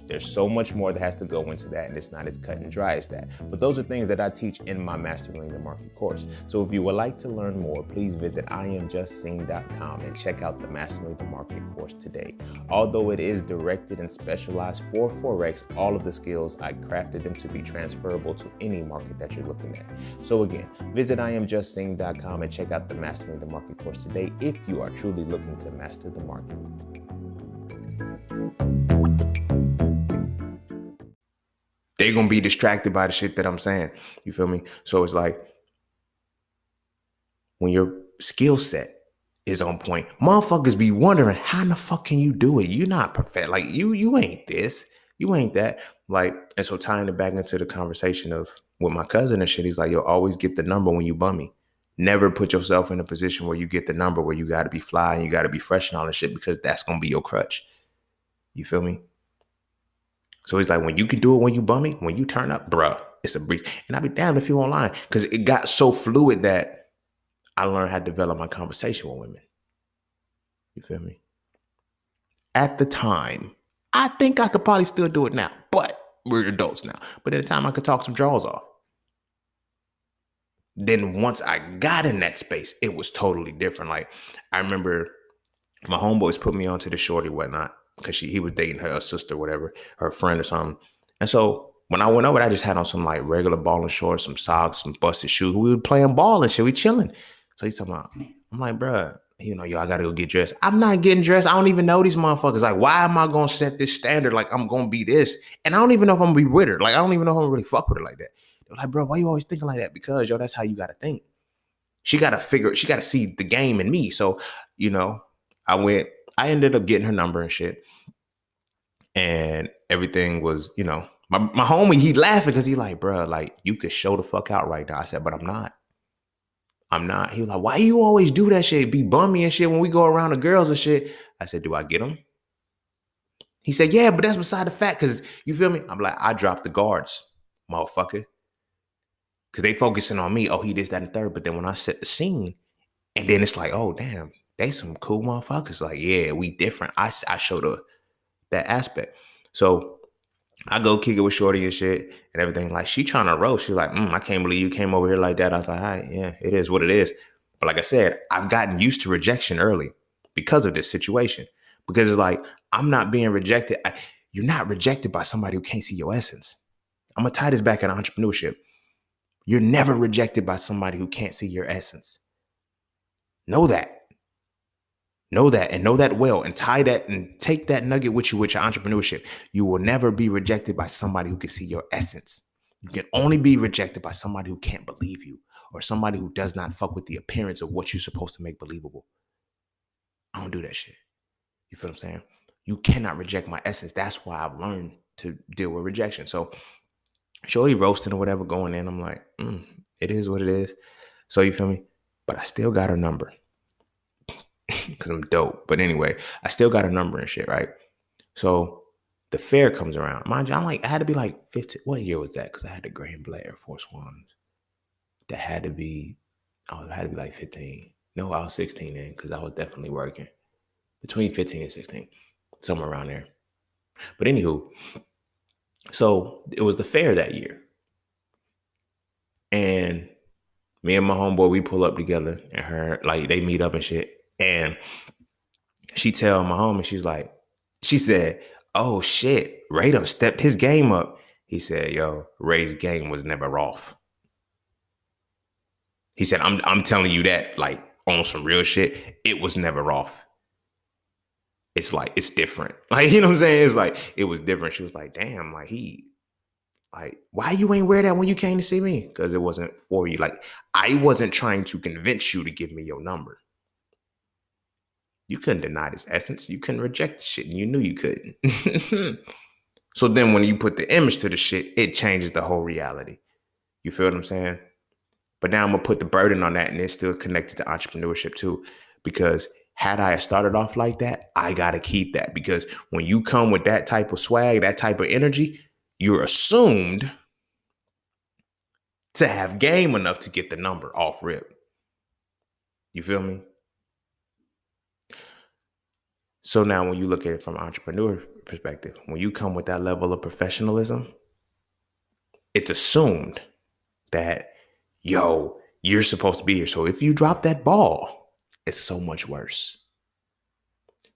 there's so much more that has to go into that, and it's not as cut and dry as that. But those are things that I teach in my Mastering the Market course. So if you would like to learn more, please visit IamJustSing.com and check out the Mastering the Market course today. Although it is directed and specialized for Forex, all of the skills, I crafted them to be transferable to any market that you're looking at. So again, visit IamJustSing.com and check out the Mastering the Market course today if you are truly looking to master the market. They're going to be distracted by the shit that I'm saying. You feel me? So it's like when your skill set is on point, motherfuckers be wondering, how in the fuck can you do it? You're not perfect. Like you ain't this, you ain't that. Like, and so tying it back into the conversation of with my cousin and shit, he's like, you'll always get the number when you bummy. Never put yourself in a position where you get the number where you got to be fly and you got to be fresh and all that shit, because that's going to be your crutch. You feel me? So he's like, when you can do it when you bummy, when you turn up, bruh, it's a breeze. And I'll be damned if you online, because it got so fluid that I learned how to develop my conversation with women. You feel me? At the time, I think I could probably still do it now, but we're adults now. But at the time, I could talk some draws off. Then once I got in that space, it was totally different. Like, I remember my homeboys put me onto the shorty, whatnot, because he was dating her sister, whatever, her friend or something. And so when I went over, I just had on some like regular ball and shorts, some socks, some busted shoes. We were playing ball and shit. We chilling. So he's talking about, I'm like, bruh, you know, yo, I gotta go get dressed. I'm not getting dressed. I don't even know these motherfuckers. Like, why am I gonna set this standard? Like, I'm gonna be this. And I don't even know if I'm gonna be with her. Like, I don't even know if I'm gonna really fuck with her like that. They're like, bro, why you always thinking like that? Because, yo, that's how you gotta think. She gotta see the game in me. So, you know, I ended up getting her number and shit. And everything was, you know, my homie, he laughing because he like, bro, like, you could show the fuck out right now. I said, but I'm not. He was like, why you always do that shit? Be bummy and shit when we go around the girls and shit. I said, do I get them? He said, yeah, but that's beside the fact, because you feel me? I'm like, I dropped the guards, motherfucker. Because they focusing on me. Oh, he did that and third. But then when I set the scene, and then it's like, oh, damn, they some cool motherfuckers. Like, yeah, we different. I showed that aspect. So I go kick it with shorty and shit and everything. Like, she trying to roast. She's like, I can't believe you came over here like that. I was like, all right, yeah, it is what it is. But like I said, I've gotten used to rejection early because of this situation. Because it's like, I'm not being rejected. You're not rejected by somebody who can't see your essence. I'm going to tie this back in entrepreneurship. You're never rejected by somebody who can't see your essence. Know that. Know that and know that well, and tie that and take that nugget with you with your entrepreneurship. You will never be rejected by somebody who can see your essence. You can only be rejected by somebody who can't believe you, or somebody who does not fuck with the appearance of what you're supposed to make believable. I don't do that shit. You feel what I'm saying? You cannot reject my essence. That's why I've learned to deal with rejection. So shorty roasting or whatever going in, I'm like, it is what it is. So you feel me? But I still got her number. Because I'm dope. But anyway, I still got a number and shit, right? So the fair comes around. Mind you, I had to be like 15. What year was that? Because I had the Gray and Black Air Force Ones. It had to be like 15. No, I was 16 then, because I was definitely working. Between 15 and 16. Somewhere around there. But anywho, so it was the fair that year. And me and my homeboy, we pull up together, and her, like, they meet up and shit. And she tell my homie, she said, oh shit, Ray done stepped his game up. He said, yo, Ray's game was never off. He said, I'm telling you that, like, on some real shit, it was never off. It's like, it's different. Like, you know what I'm saying? It's like, it was different. She was like, damn, like, why you ain't wear that when you came to see me? Because it wasn't for you. Like, I wasn't trying to convince you to give me your number. You couldn't deny this essence. You couldn't reject the shit, and you knew you couldn't. So then when you put the image to the shit, it changes the whole reality. You feel what I'm saying? But now I'm going to put the burden on that, and it's still connected to entrepreneurship too. Because had I started off like that, I got to keep that. Because when you come with that type of swag, that type of energy, you're assumed to have game enough to get the number off rip. You feel me? So now when you look at it from an entrepreneur perspective, when you come with that level of professionalism, it's assumed that, yo, you're supposed to be here. So if you drop that ball, it's so much worse.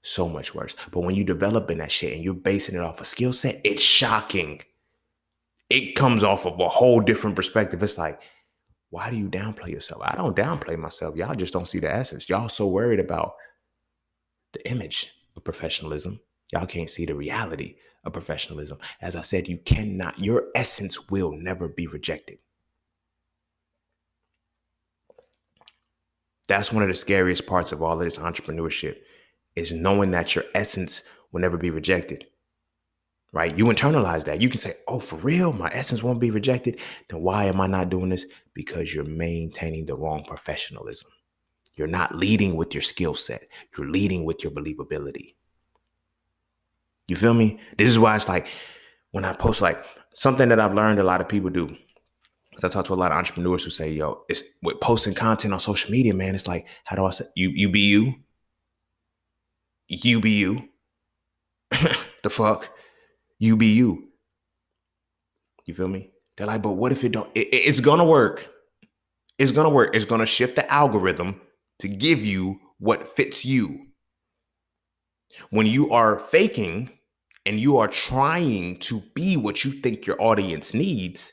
So much worse. But when you developing that shit and you're basing it off a skill set, it's shocking. It comes off of a whole different perspective. It's like, why do you downplay yourself? I don't downplay myself. Y'all just don't see the essence. Y'all so worried about the image of professionalism. Y'all can't see the reality of professionalism. As I said, you cannot, your essence will never be rejected. That's one of the scariest parts of all of this entrepreneurship, is knowing that your essence will never be rejected, right? You internalize that. You can say, oh, for real, my essence won't be rejected. Then why am I not doing this? Because you're maintaining the wrong professionalism. You're not leading with your skill set. You're leading with your believability. You feel me? This is why it's like, when I post, like, something that I've learned a lot of people do, because I talk to a lot of entrepreneurs who say, yo, it's with posting content on social media, man, it's like, how do I say, you be you? You be you. The fuck? You be you. You feel me? They're like, but what if it don't? It's going to work. It's going to work. It's going to shift the algorithm to give you what fits you. When you are faking and you are trying to be what you think your audience needs,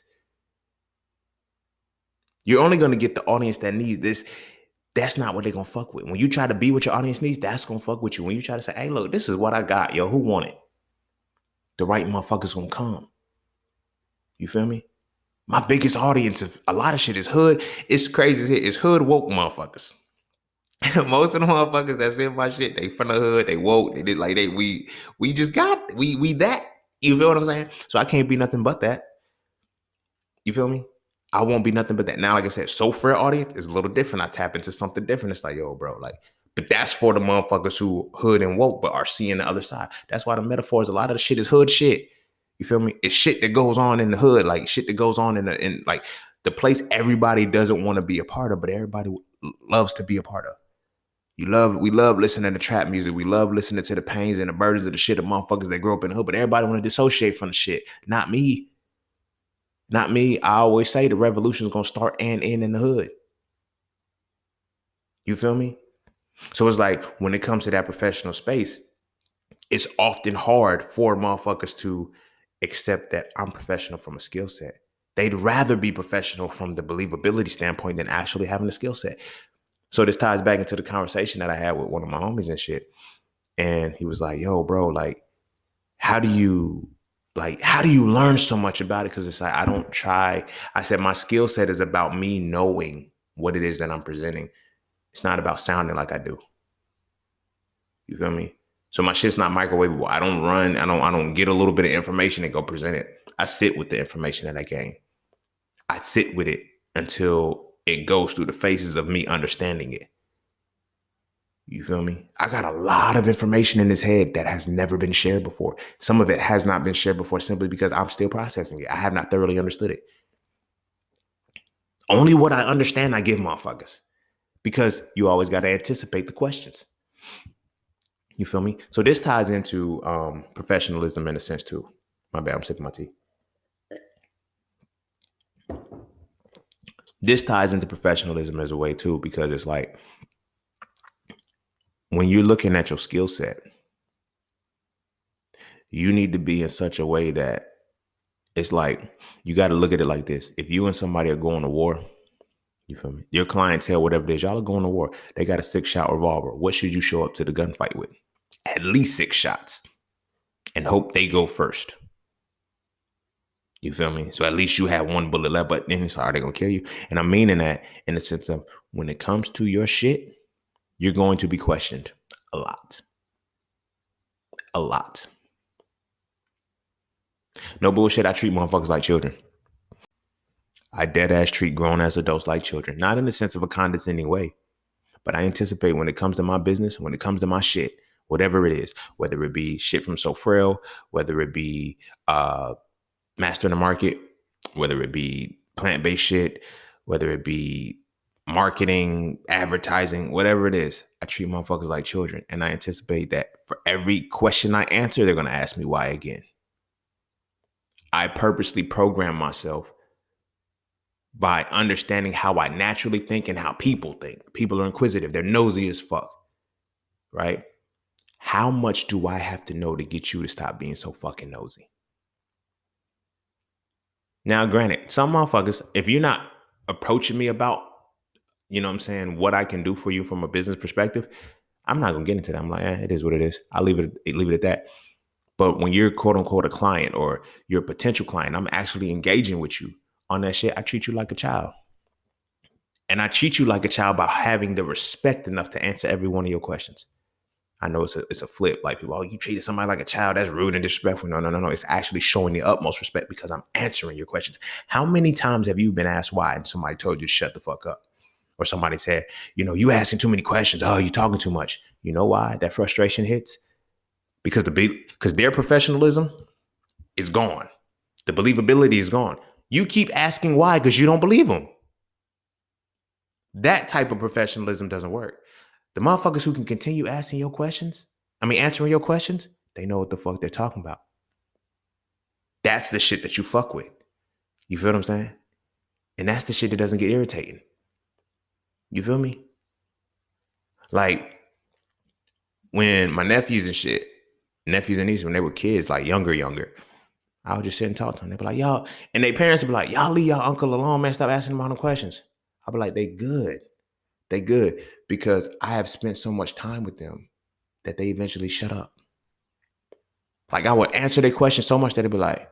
you're only going to get the audience that needs this. That's not what they're going to fuck with. When you try to be what your audience needs, that's going to fuck with you. When you try to say, hey, look, this is what I got, yo, who want it? The right motherfucker's going to come. You feel me? My biggest audience of a lot of shit is hood. It's crazy. It's hood woke motherfuckers. Most of the motherfuckers that say my shit, they from the hood, they woke, they did like we just got, we that. You feel what I'm saying? So I can't be nothing but that. You feel me? I won't be nothing but that. Now, like I said, so for audience is a little different. I tap into something different. It's like, yo, bro, like, but that's for the motherfuckers who hood and woke, but are seeing the other side. That's why the metaphors, a lot of the shit is hood shit. You feel me? It's shit that goes on in the hood, like shit that goes on in like the place everybody doesn't want to be a part of, but everybody loves to be a part of. We love listening to trap music. We love listening to the pains and the burdens of the shit of motherfuckers that grow up in the hood, but everybody want to dissociate from the shit. Not me. Not me. I always say the revolution is going to start and end in the hood. You feel me? So it's like when it comes to that professional space, it's often hard for motherfuckers to accept that I'm professional from a skill set. They'd rather be professional from the believability standpoint than actually having a skill set. So this ties back into the conversation that I had with one of my homies and shit. And he was like, yo, bro, like, how do you learn so much about it? Because it's like, I don't try. I said, my skill set is about me knowing what it is that I'm presenting. It's not about sounding like I do. You feel me? So my shit's not microwavable. I don't get a little bit of information and go present it. I sit with the information that I gain. I sit with it until it goes through the phases of me understanding it. You feel me? I got a lot of information in this head that has never been shared before. Some of it has not been shared before simply because I'm still processing it. I have not thoroughly understood it. Only what I understand, I give motherfuckers, because you always got to anticipate the questions. You feel me? So this ties into professionalism in a sense too. My bad, I'm sipping my tea. This ties into professionalism as a way too, because it's like, when you're looking at your skill set, you need to be in such a way that it's like, you got to look at it like this. If you and somebody are going to war, you feel me? Your clientele, whatever it is, y'all are going to war. They got a 6-shot revolver. What should you show up to the gunfight with? At least 6 shots, and hope they go first. You feel me? So at least you have 1 bullet left, but then it's like, are they going to kill you? And I'm meaning that in the sense of, when it comes to your shit, you're going to be questioned. A lot. A lot. No bullshit. I treat motherfuckers like children. I dead ass treat grown ass adults like children. Not in the sense of a condescending way, but I anticipate when it comes to my business, when it comes to my shit, whatever it is, whether it be shit from So Frail, whether it be Master in the Market, whether it be plant-based shit, whether it be marketing, advertising, whatever it is, I treat motherfuckers like children. And I anticipate that for every question I answer, they're going to ask me why again. I purposely program myself by understanding how I naturally think and how people think. People are inquisitive. They're nosy as fuck, right? How much do I have to know to get you to stop being so fucking nosy? Now, granted, some motherfuckers, if you're not approaching me about, you know what I'm saying, what I can do for you from a business perspective, I'm not going to get into that. I'm like, it is what it is. I'll leave it at that. But when you're quote unquote a client or you're a potential client, I'm actually engaging with you on that shit. I treat you like a child. And I treat you like a child by having the respect enough to answer every one of your questions. I know it's a flip. Like people, oh, you treated somebody like a child. That's rude and disrespectful. No. It's actually showing the utmost respect because I'm answering your questions. How many times have you been asked why and somebody told you to shut the fuck up? Or somebody said, you asking too many questions. Oh, you talking too much. You know why that frustration hits? Because their professionalism is gone. The believability is gone. You keep asking why because you don't believe them. That type of professionalism doesn't work. The motherfuckers who can continue answering your questions, they know what the fuck they're talking about. That's the shit that you fuck with. You feel what I'm saying? And that's the shit that doesn't get irritating. You feel me? Like when my nephews and nieces, when they were kids, like younger, I would just sit and talk to them. They'd be like, y'all, and their parents would be like, y'all leave y'all uncle alone, man. Stop asking them all the questions. I'd be like, they good. Because I have spent so much time with them that they eventually shut up. Like I would answer their questions so much that they'd be like,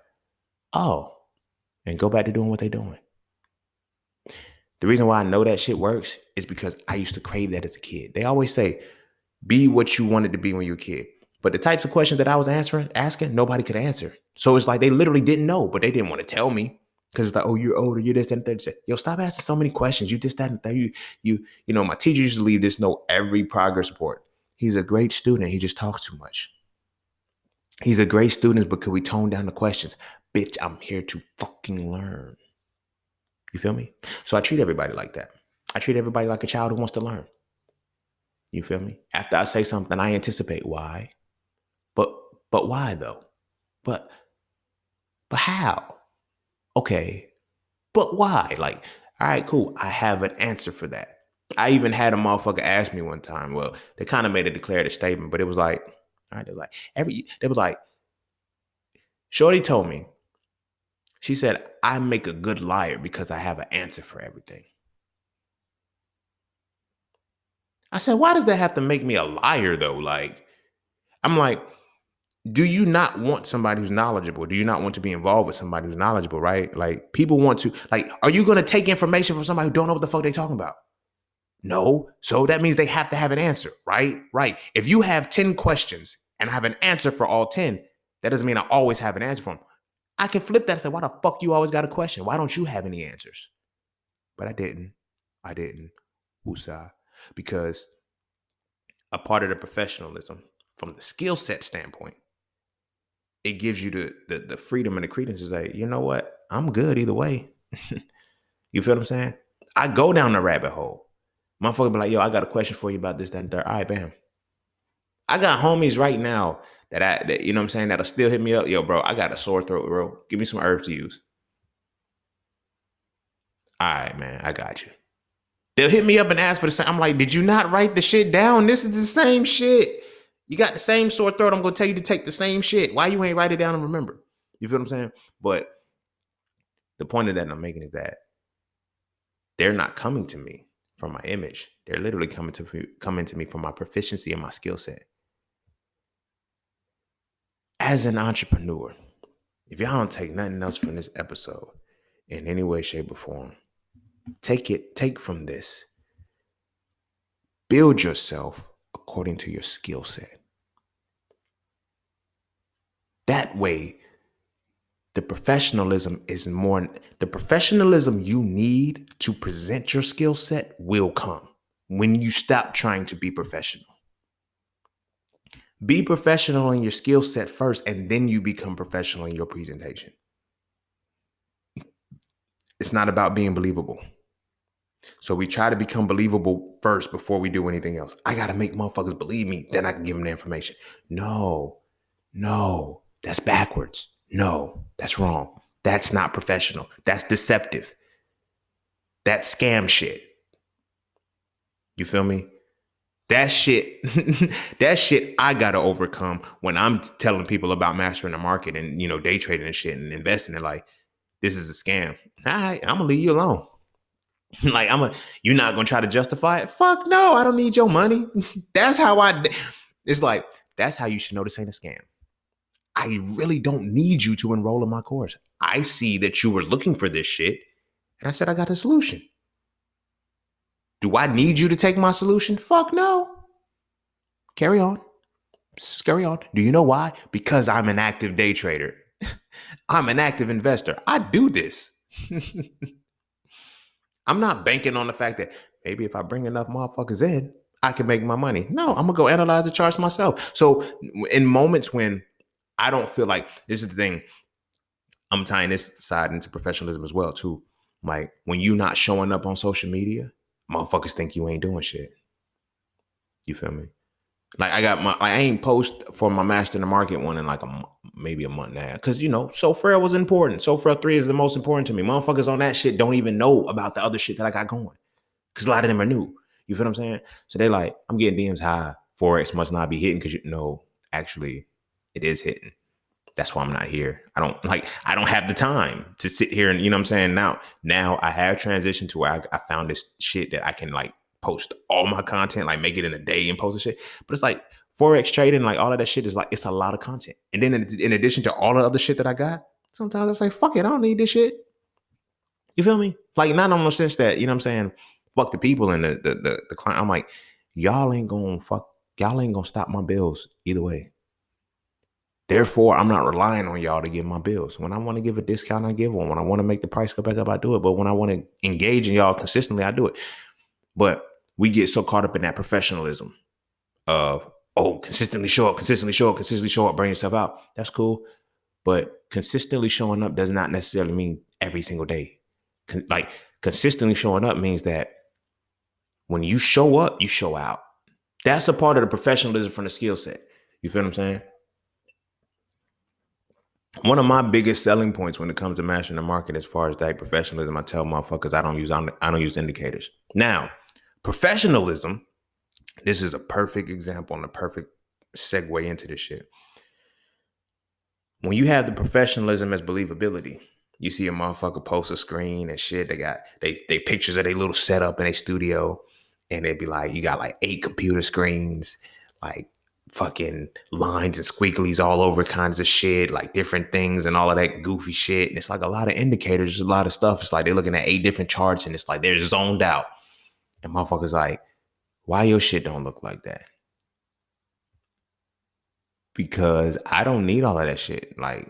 oh, and go back to doing what they're doing. The reason why I know that shit works is because I used to crave that as a kid. They always say, be what you wanted to be when you were a kid. But the types of questions that I was asking, nobody could answer. So it's like they literally didn't know, but they didn't want to tell me. Because it's like, oh, you're older, you're this, that, and third. Yo, stop asking so many questions. You this, that, and third. You know, my teacher used to leave this note every progress report. He's a great student. He just talks too much. He's a great student, but could we tone down the questions? Bitch, I'm here to fucking learn. You feel me? So I treat everybody like that. I treat everybody like a child who wants to learn. You feel me? After I say something, I anticipate why. But why though? But how? Okay. But why? Like, all right, cool. I have an answer for that. I even had a motherfucker ask me one time. Well, they kind of made a declarative statement, but it was like, all right, they was like, Shorty told me, she said, I make a good liar because I have an answer for everything. I said, why does that have to make me a liar though? Like, I'm like, do you not want somebody who's knowledgeable? Do you not want to be involved with somebody who's knowledgeable, right? Like people want to, like, are you going to take information from somebody who don't know what the fuck they talking about? No. So that means they have to have an answer, right? Right. If you have 10 questions and I have an answer for all 10, that doesn't mean I always have an answer for them. I can flip that and say, why the fuck you always got a question? Why don't you have any answers? But I didn't. Woosah. Because a part of the professionalism from the skill set standpoint, it gives you the freedom and the credence to say, you know what? I'm good either way. You feel what I'm saying? I go down the rabbit hole. Motherfucker be like, yo, I got a question for you about this, that, and third. All right, bam. I got homies right now that you know what I'm saying, that'll still hit me up. Yo, bro, I got a sore throat, bro. Give me some herbs to use. All right, man, I got you. They'll hit me up and ask for the same. I'm like, did you not write the shit down? This is the same shit. You got the same sore throat. I'm going to tell you to take the same shit. Why you ain't write it down and remember? You feel what I'm saying? But the point of that I'm making is that they're not coming to me for my image. They're literally coming to me for my proficiency and my skill set. As an entrepreneur, if y'all don't take nothing else from this episode in any way, shape, or form, take from this. Build yourself a according to your skill set. That way, the professionalism you need to present your skill set will come when you stop trying to be professional. Be professional in your skill set first, and then you become professional in your presentation. It's not about being believable. So we try to become believable first before we do anything else. I got to make motherfuckers believe me, then I can give them the information. No, that's backwards. No, that's wrong. That's not professional. That's deceptive. That's scam shit. You feel me? That shit, I got to overcome when I'm telling people about mastering the market and, day trading and shit and investing in like, this is a scam. All right, I'm going to leave you alone. Like, you're not going to try to justify it? Fuck no, I don't need your money. That's how that's how you should know this ain't a scam. I really don't need you to enroll in my course. I see that you were looking for this shit, and I said, I got a solution. Do I need you to take my solution? Fuck no. Carry on. Do you know why? Because I'm an active day trader. I'm an active investor. I do this. I'm not banking on the fact that maybe if I bring enough motherfuckers in, I can make my money. No, I'm going to go analyze the charts myself. So in moments when I don't feel like, this is the thing, I'm tying this side into professionalism as well too. Like when you not showing up on social media, motherfuckers think you ain't doing shit. You feel me? Like I ain't post for my Master in the Market one in like maybe a month now. Cause So Frail was important. So Frail 3 is the most important to me. Motherfuckers on that shit don't even know about the other shit that I got going. Cause a lot of them are new. You feel what I'm saying? So they like, I'm getting DMs high. Forex must not be hitting because actually it is hitting. That's why I'm not here. I don't have the time to sit here and, you know what I'm saying? Now I have transitioned to where I found this shit that I can like post all my content, like make it in a day and post the shit. But it's like Forex trading, like all of that shit is like, it's a lot of content. And then in addition to all the other shit that I got, sometimes I say, fuck it, I don't need this shit. You feel me? Like not on the sense that, you know what I'm saying? Fuck the people and the client. I'm like, y'all ain't gonna stop my bills either way. Therefore, I'm not relying on y'all to give my bills. When I want to give a discount, I give one. When I want to make the price go back up, I do it. But when I want to engage in y'all consistently, I do it. But we get so caught up in that professionalism of, consistently show up, bring yourself out. That's cool. But consistently showing up does not necessarily mean every single day. Consistently showing up means that when you show up, you show out. That's a part of the professionalism from the skill set. You feel what I'm saying? One of my biggest selling points when it comes to mastering the market, as far as that professionalism, I tell motherfuckers I don't use indicators. Now, professionalism, this is a perfect example and a perfect segue into this shit. When you have the professionalism as believability, you see a motherfucker post a screen and shit. They got they pictures of their little setup in a studio, and they'd be like, you got like 8 computer screens, like fucking lines and squigglies all over kinds of shit, like different things and all of that goofy shit. And it's like a lot of indicators, just a lot of stuff. It's like they're looking at 8 different charts and it's like they're zoned out. And motherfuckers like, why your shit don't look like that? Because I don't need all of that shit. Like,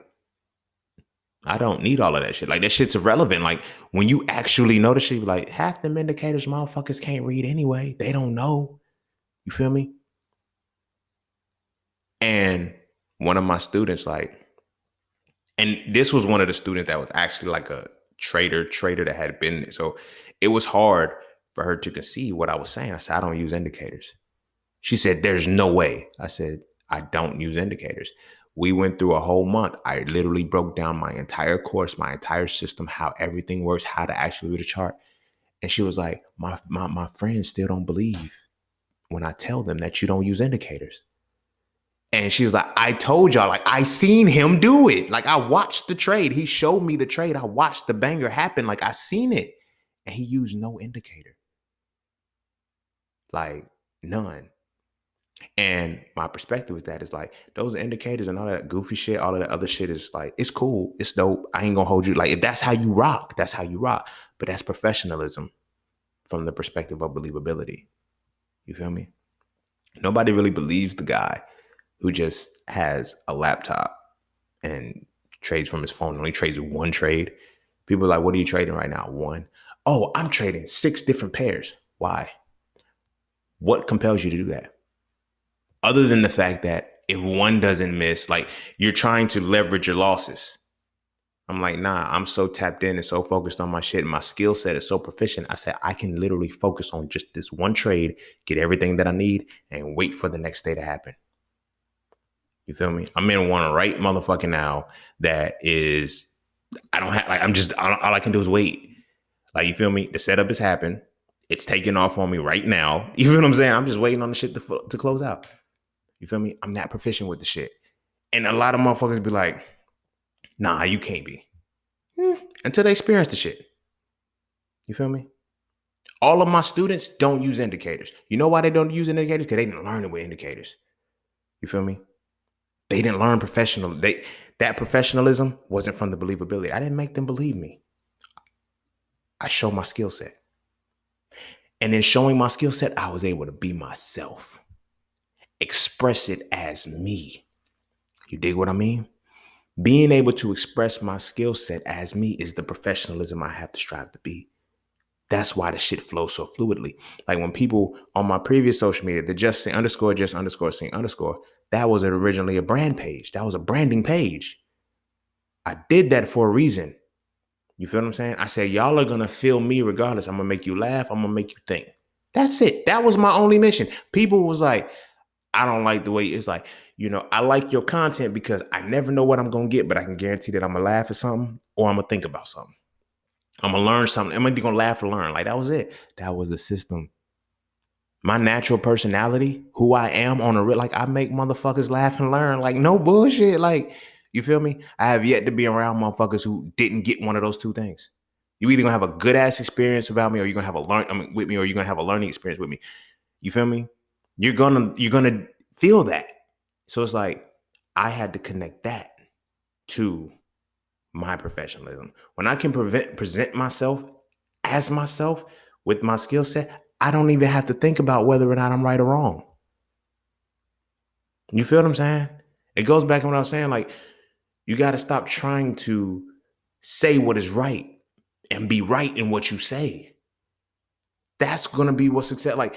I don't need all of that shit. Like, that shit's irrelevant. Like, when you actually notice shit, like, half them indicators motherfuckers can't read anyway. They don't know. You feel me? And one of my students, like, and this was one of the students that was actually like a trader that had been, so it was hard for her to conceive what I was saying. I said, I don't use indicators. She said, there's no way. I said, I don't use indicators. We went through a whole month. I literally broke down my entire course, my entire system, how everything works, how to actually read a chart. And she was like, my friends still don't believe when I tell them that you don't use indicators. And she's like, I told y'all, like, I seen him do it. Like, I watched the trade. He showed me the trade. I watched the banger happen. Like, I seen it. And he used no indicator. Like, none. And my perspective with that is like, those indicators and all that goofy shit, all of that other shit is like, it's cool. It's dope. I ain't gonna hold you. Like, if that's how you rock, that's how you rock. But that's professionalism from the perspective of believability. You feel me? Nobody really believes the guy who just has a laptop and trades from his phone, only trades one trade. People are like, what are you trading right now? One. Oh, I'm trading 6 different pairs. Why? What compels you to do that? Other than the fact that if one doesn't miss, like you're trying to leverage your losses. I'm like, nah, I'm so tapped in and so focused on my shit. And my skill set is so proficient. I said, I can literally focus on just this one trade, get everything that I need, and wait for the next day to happen. You feel me? I'm in one right motherfucking now that is, I don't have, like, all I can do is wait. Like, you feel me? The setup has happened. It's taking off on me right now. You feel what I'm saying? I'm just waiting on the shit to close out. You feel me? I'm that proficient with the shit. And a lot of motherfuckers be like, nah, you can't be. Until they experience the shit. You feel me? All of my students don't use indicators. You know why they don't use indicators? Because they didn't learn it with indicators. You feel me? They didn't learn that professionalism wasn't from the believability. I didn't make them believe me. I show my skill set. And in showing my skill set, I was able to be myself. Express it as me. You dig what I mean? Being able to express my skill set as me is the professionalism I have to strive to be. That's why the shit flows so fluidly. Like when people on my previous social media, the just underscore sing underscore, that was originally a brand page. That was a branding page. I did that for a reason. You feel what I'm saying? I said, y'all are going to feel me regardless. I'm going to make you laugh. I'm going to make you think. That's it. That was my only mission. People was like, I don't like the way it's like, I like your content because I never know what I'm going to get, but I can guarantee that I'm going to laugh at something or I'm going to think about something. I'm going to learn something. I'm either going to laugh or learn. Like that was it. That was the system. My natural personality, who I am on a real, like I make motherfuckers laugh and learn. Like no bullshit. Like, you feel me? I have yet to be around motherfuckers who didn't get one of those two things. You either gonna have a good ass experience about me, or you're gonna have with me, or you're gonna have a learning experience with me. You feel me? You're gonna feel that. So it's like I had to connect that to my professionalism. When I can present myself as myself with my skill set, I don't even have to think about whether or not I'm right or wrong. You feel what I'm saying? It goes back to what I was saying. Like, you got to stop trying to say what is right and be right in what you say. That's going to be what success. Like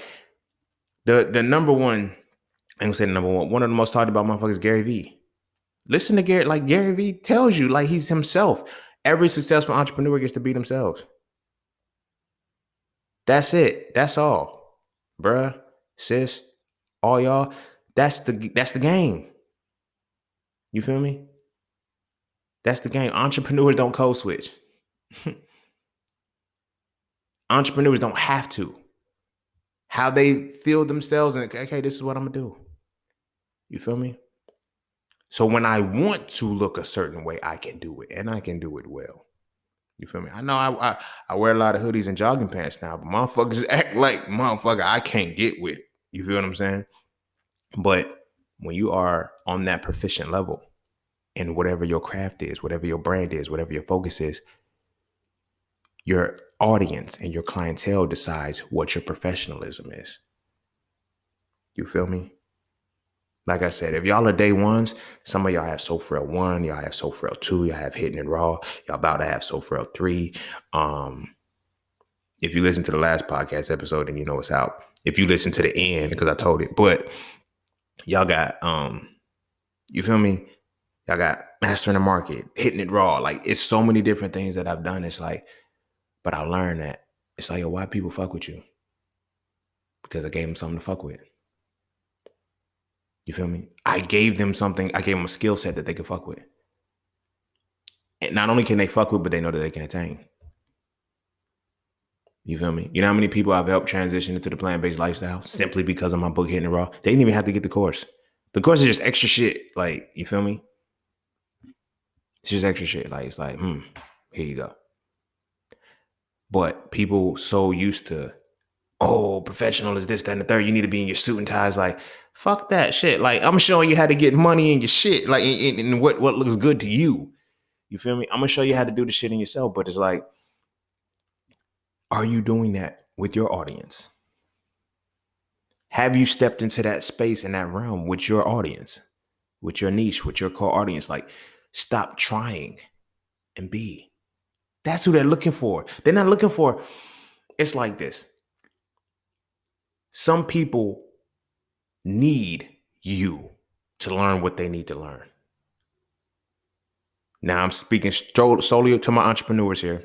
the number one, I'm gonna say the number one of the most talked about motherfuckers, Gary Vee. Listen to Gary, like Gary Vee tells you, like he's himself. Every successful entrepreneur gets to be themselves. That's it. That's all. Bruh, sis, all y'all. That's the game. You feel me? That's the game. Entrepreneurs don't code switch. Entrepreneurs don't have to. How they feel themselves and okay, this is what I'm gonna do. You feel me? So when I want to look a certain way, I can do it, and I can do it well. You feel me? I know I wear a lot of hoodies and jogging pants now, but motherfuckers act like motherfucker I can't get with it. You feel what I'm saying? But when you are on that proficient level in whatever your craft is, whatever your brand is, whatever your focus is, your audience and your clientele decides what your professionalism is. You feel me? Like I said, if y'all are day ones, some of y'all have So Frail 1, y'all have So Frail 2, y'all have Hitting It Raw, y'all about to have So Frail 3. If you listen to the last podcast episode, then you know it's out. If you listen to the end, because I told it, but y'all got, you feel me? Y'all got Mastering the Market, Hitting It Raw. Like, it's so many different things that I've done. It's like, but I learned that it's like, yo, why people fuck with you? Because I gave them something to fuck with. You feel me? I gave them something. I gave them a skill set that they could fuck with. And not only can they fuck with, but they know that they can attain. You feel me? You know how many people I've helped transition into the plant-based lifestyle simply because of my book, Hitting It Raw? They didn't even have to get the course. The course is just extra shit. Like, you feel me? It's just extra shit. Like, it's like, here you go. But people so used to, oh, professional is this, that, and the third. You need to be in your suit and ties. Like, fuck that shit. Like, I'm showing you how to get money in your shit. Like, in what looks good to you. You feel me? I'm going to show you how to do the shit in yourself. But it's like, are you doing that with your audience? Have you stepped into that space in that realm with your audience, with your niche, with your core audience? Like, stop trying and be. That's who they're looking for. They're not looking for, it's like this. Some people need you to learn what they need to learn. Now, I'm speaking solely to my entrepreneurs here.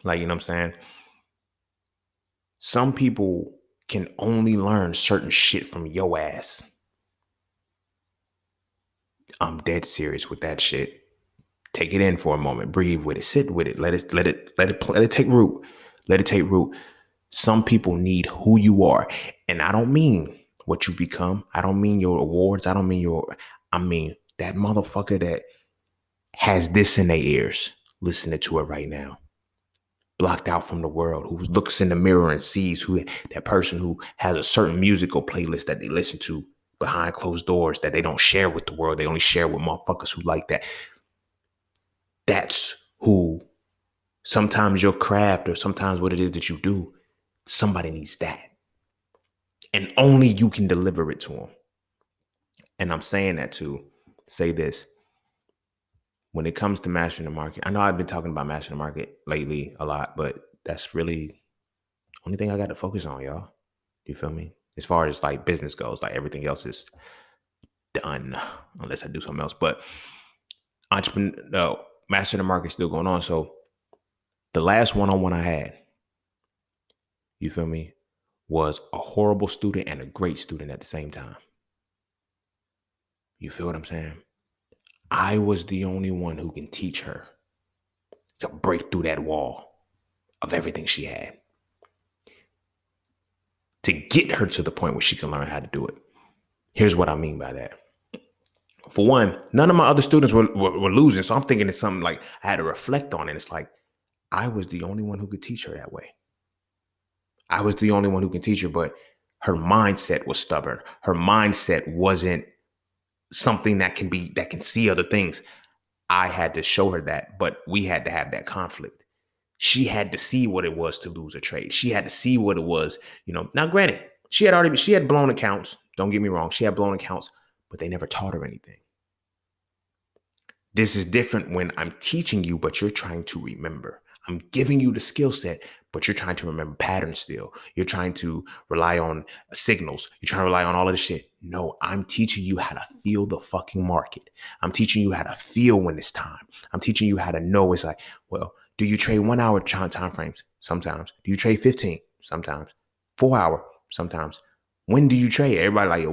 Like, you know what I'm saying? Some people can only learn certain shit from your ass. I'm dead serious with that shit. Take it in for a moment. Breathe with it. Sit with it. Let it take root. Let it take root. Some people need who you are. And I don't mean what you become. I don't mean your awards. I mean that motherfucker that has this in their ears, listening to it right now. Blocked out from the world, who looks in the mirror and sees who that person who has a certain musical playlist that they listen to behind closed doors that they don't share with the world. They only share with motherfuckers who like that. That's who sometimes your craft or sometimes what it is that you do, somebody needs that. And only you can deliver it to them. And I'm saying that to say this. When it comes to mastering the market, I know I've been talking about mastering the market lately a lot, but that's really the only thing I got to focus on, y'all. You feel me? As far as like business goes, like everything else is done unless I do something else. But mastering the market is still going on. So the last one-on-one I had, you feel me, was a horrible student and a great student at the same time. You feel what I'm saying? I was the only one who can teach her to break through that wall of everything she had, to get her to the point where she can learn how to do it. Here's what I mean by that. For one, none of my other students were losing. So I'm thinking it's something like I had to reflect on it. It's like I was the only one who could teach her that way. I was the only one who can teach her, but her mindset was stubborn. Her mindset wasn't something that can see other things. I had to show her that, but we had to have that conflict. She had to see what it was to lose a trade. She had to see what it was, Now, granted, she had blown accounts. Don't get me wrong. She had blown accounts, but they never taught her anything. This is different when I'm teaching you, but you're trying to remember. I'm giving you the skill set, but you're trying to remember patterns still. You're trying to rely on signals. You're trying to rely on all of this shit. No, I'm teaching you how to feel the fucking market. I'm teaching you how to feel when it's time. I'm teaching you how to know it's like, well, do you trade 1 hour time frames? Sometimes. Do you trade 15? Sometimes. 4 hour? Sometimes. When do you trade? Everybody,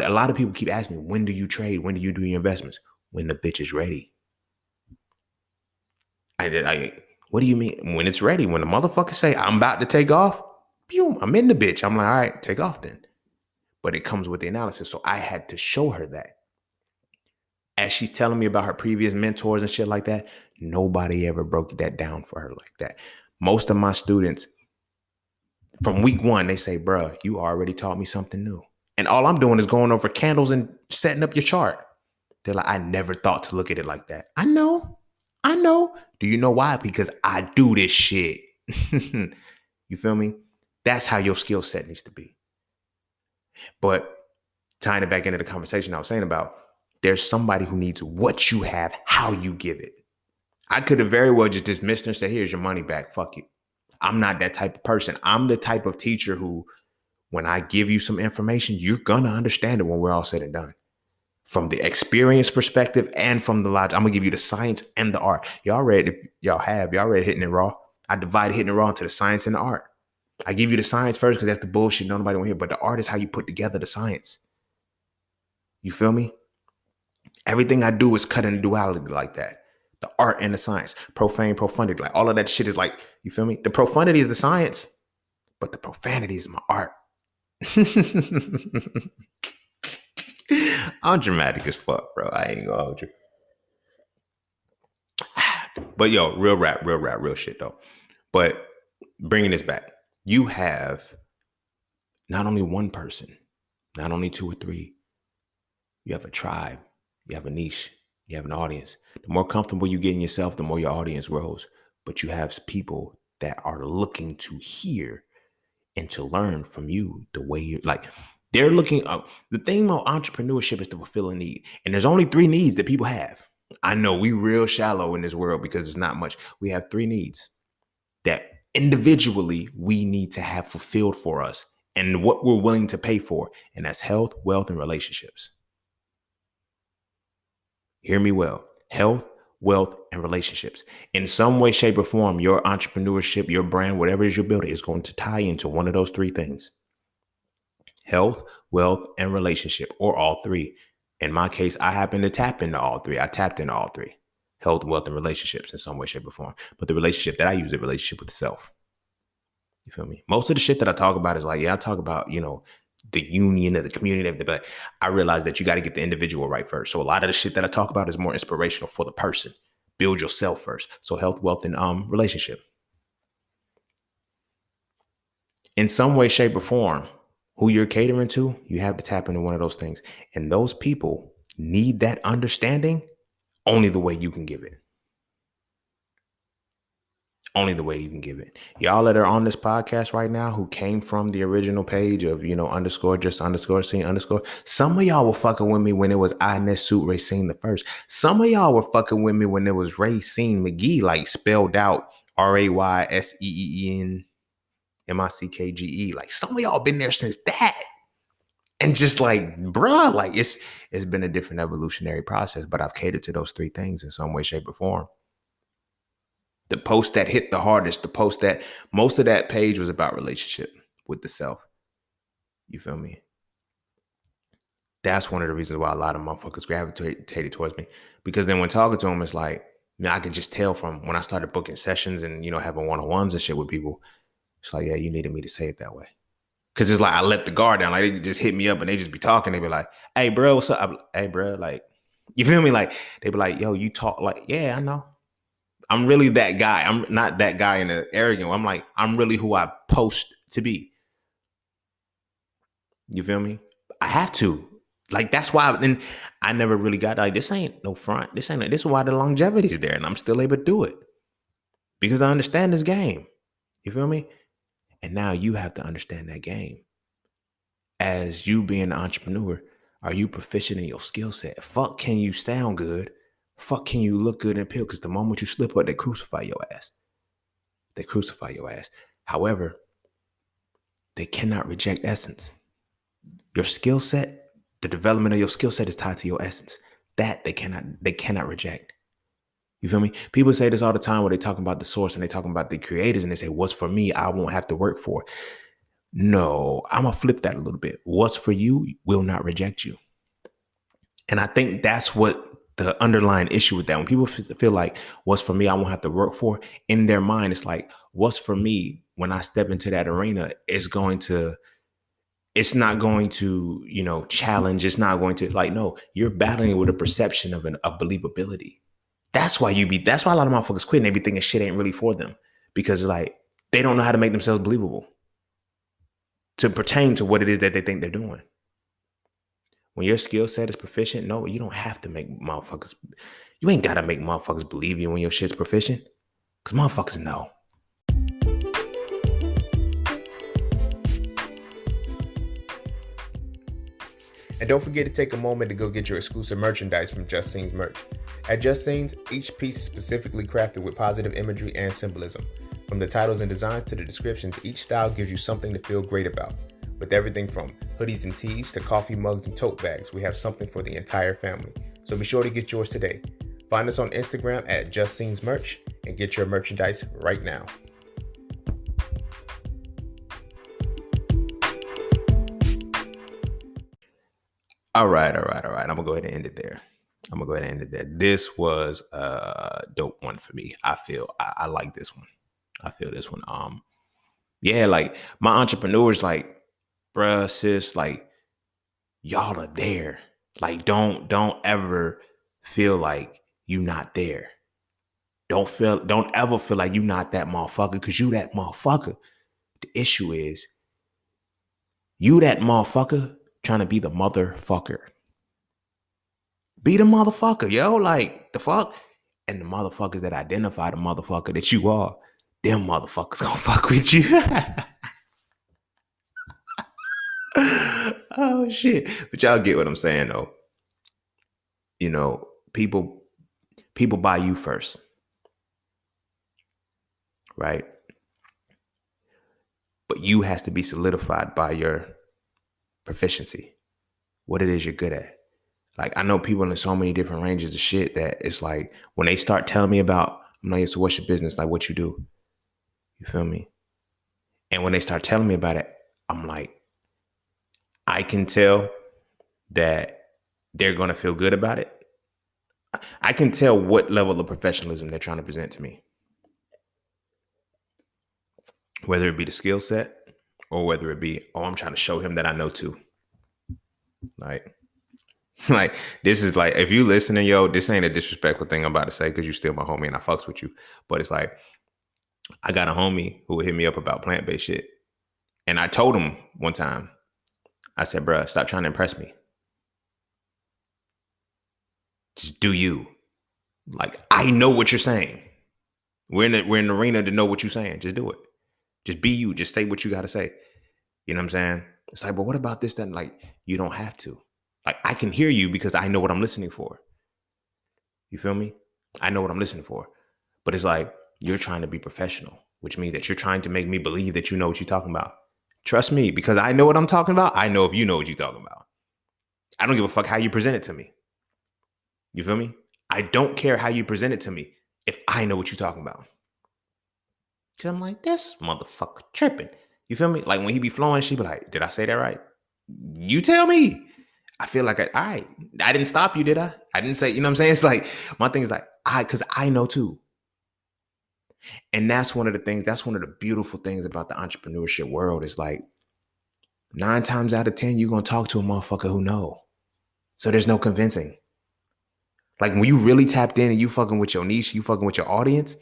a lot of people keep asking me, when do you trade? When do you do your investments? When the bitch is ready. What do you mean? When it's ready, when the motherfucker say, I'm about to take off, boom, I'm in the bitch. I'm like, all right, take off then. But it comes with the analysis. So I had to show her that. As she's telling me about her previous mentors and shit like that, nobody ever broke that down for her like that. Most of my students, from week one, they say, bruh, you already taught me something new. And all I'm doing is going over candles and setting up your chart. They're like, I never thought to look at it like that. I know. Do you know why? Because I do this shit. You feel me? That's how your skill set needs to be. But tying it back into the conversation I was saying about, there's somebody who needs what you have, how you give it. I could have very well just dismissed her and said, here's your money back. Fuck you. I'm not that type of person. I'm the type of teacher who, when I give you some information, you're going to understand it when we're all said and done. From the experience perspective and from the logic, I'm gonna give you the science and the art. Y'all read Hitting It Raw. I divide Hitting It Raw into the science and the art. I give you the science first because that's the bullshit nobody want to hear. But the art is how you put together the science. You feel me? Everything I do is cut in duality like that. The art and the science, profane, profundity, like all of that shit is like, you feel me? The profundity is the science, but the profanity is my art. I'm dramatic as fuck, bro. I ain't gonna hold you. But yo, real rap, real shit though. But bringing this back, you have not only one person, not only two or three, you have a tribe, you have a niche, you have an audience. The more comfortable you get in yourself, the more your audience grows. But you have people that are looking to hear and to learn from you the way you like. They're looking up. The thing about entrepreneurship is to fulfill a need. And there's only 3 needs that people have. I know we real shallow in this world because it's not much. We have 3 needs that individually we need to have fulfilled for us and what we're willing to pay for. And that's health, wealth, and relationships. Hear me well. Health, wealth, and relationships. In some way, shape, or form, your entrepreneurship, your brand, whatever it is you're building is going to tie into one of those 3 things. Health, wealth, and relationship, or all 3. In my case, I happen to tap into all 3. I tapped into all 3. Health, wealth, and relationships in some way, shape, or form. But the relationship that I use is a relationship with self. You feel me? Most of the shit that I talk about is like, yeah, I talk about, the union of the community, but I realize that you got to get the individual right first. So a lot of the shit that I talk about is more inspirational for the person. Build yourself first. So health, wealth, and relationship. In some way, shape, or form, who you're catering to, you have to tap into one of those things. And those people need that understanding only the way you can give it. Only the way you can give it. Y'all that are on this podcast right now who came from the original page of, underscore, just underscore, scene, underscore. Some of y'all were fucking with me when it was Inez Suit Racine the first. Some of y'all were fucking with me when it was Racine McGee, like spelled out RAYSEENMICKGE. Like some of y'all been there since that. And just like, bruh, like it's been a different evolutionary process, but I've catered to those 3 things in some way, shape, or form. The post that hit the hardest, the post that most of that page was about relationship with the self. You feel me? That's one of the reasons why a lot of motherfuckers gravitated towards me. Because then when talking to them, it's like, I could just tell from when I started booking sessions and, having one-on-ones and shit with people. It's like, yeah, you needed me to say it that way. Because it's like I let the guard down. Like they just hit me up and they just be talking. They be like, hey, bro, what's up? Hey, bro, like, you feel me? Like, they be like, yo, you talk like, yeah, I know. I'm really that guy. I'm not that guy in the arrogant. I'm like, I'm really who I post to be. You feel me? I have to. Like, that's why I never really got like, this ain't no front. This is why the longevity is there. And I'm still able to do it. Because I understand this game. You feel me? And now you have to understand that game. As you being an entrepreneur, are you proficient in your skill set? Fuck, can you sound good? Fuck, can you look good and appeal? Because the moment you slip up, they crucify your ass. They crucify your ass. However, they cannot reject essence. Your skill set, the development of your skill set is tied to your essence. That they cannot reject. You feel me? People say this all the time when they talking about the source and they talking about the creators and they say, what's for me, I won't have to work for. No, I'm going to flip that a little bit. What's for you will not reject you. And I think that's what the underlying issue with that. When people feel like what's for me, I won't have to work for, in their mind, it's like, what's for me when I step into that arena it's not going to, challenge. It's not going to no, you're battling with a perception of believability. That's why a lot of motherfuckers quit and they be thinking shit ain't really for them because like they don't know how to make themselves believable to pertain to what it is that they think they're doing. When your skill set is proficient, no, you don't have to make motherfuckers. You ain't got to make motherfuckers believe you when your shit's proficient. Because motherfuckers know. And don't forget to take a moment to go get your exclusive merchandise from Just Scenes merch. At Just Scenes, each piece is specifically crafted with positive imagery and symbolism. From the titles and designs to the descriptions, each style gives you something to feel great about. With everything from hoodies and tees to coffee mugs and tote bags, we have something for the entire family. So be sure to get yours today. Find us on Instagram at Just Scenes Merch and get your merchandise right now. All right. I'm going to go ahead and end it there. This was a dope one for me. I like this one. I feel this one. Yeah, like my entrepreneurs, like, bruh, sis, like y'all are there. Like, don't ever feel like you not there. Don't ever feel like you not that motherfucker because you that motherfucker. The issue is you that motherfucker trying to be the motherfucker. Be the motherfucker, yo. Like, the fuck? And the motherfuckers that identify the motherfucker that you are, them motherfuckers gonna fuck with you. Oh shit. But y'all get what I'm saying though. You know, people buy you first, right? But you has to be solidified by your proficiency, what it is you're good at. Like I know people in so many different ranges of shit that it's like when they start telling me about, I'm like, so what's your business? Like what you do? You feel me? And when they start telling me about it, I'm like, I can tell that they're going to feel good about it. I can tell what level of professionalism they're trying to present to me, whether it be the skill set or whether it be, oh, I'm trying to show him that I know too. Like, like this is like, if you listening, yo, this ain't a disrespectful thing I'm about to say because you still my homie and I fucks with you. But it's like, I got a homie who would hit me up about plant-based shit. And I told him one time, I said, bruh, stop trying to impress me. Just do you. Like, I know what you're saying. We're in the arena to know what you're saying. Just do it. Just be you. Just say what you got to say. You know what I'm saying? It's like, but what about this, then? Like, you don't have to. Like, I can hear you because I know what I'm listening for. You feel me? I know what I'm listening for. But it's like, you're trying to be professional, which means that you're trying to make me believe that you know what you're talking about. Trust me, because I know what I'm talking about. I know if you know what you're talking about. I don't give a fuck how you present it to me. You feel me? I don't care how you present it to me if I know what you're talking about. Cause I'm like, this motherfucker tripping. You feel me? Like when he be flowing, she be like, did I say that right? You tell me. I feel like, all right, I didn't stop you, did I? I didn't say, you know what I'm saying? It's like, my thing is like, because I know too. And that's one of the things, that's one of the beautiful things about the entrepreneurship world is like 9 times out of 10, you're going to talk to a motherfucker who know. So there's no convincing. Like when you really tapped in and you fucking with your niche, you fucking with your audience,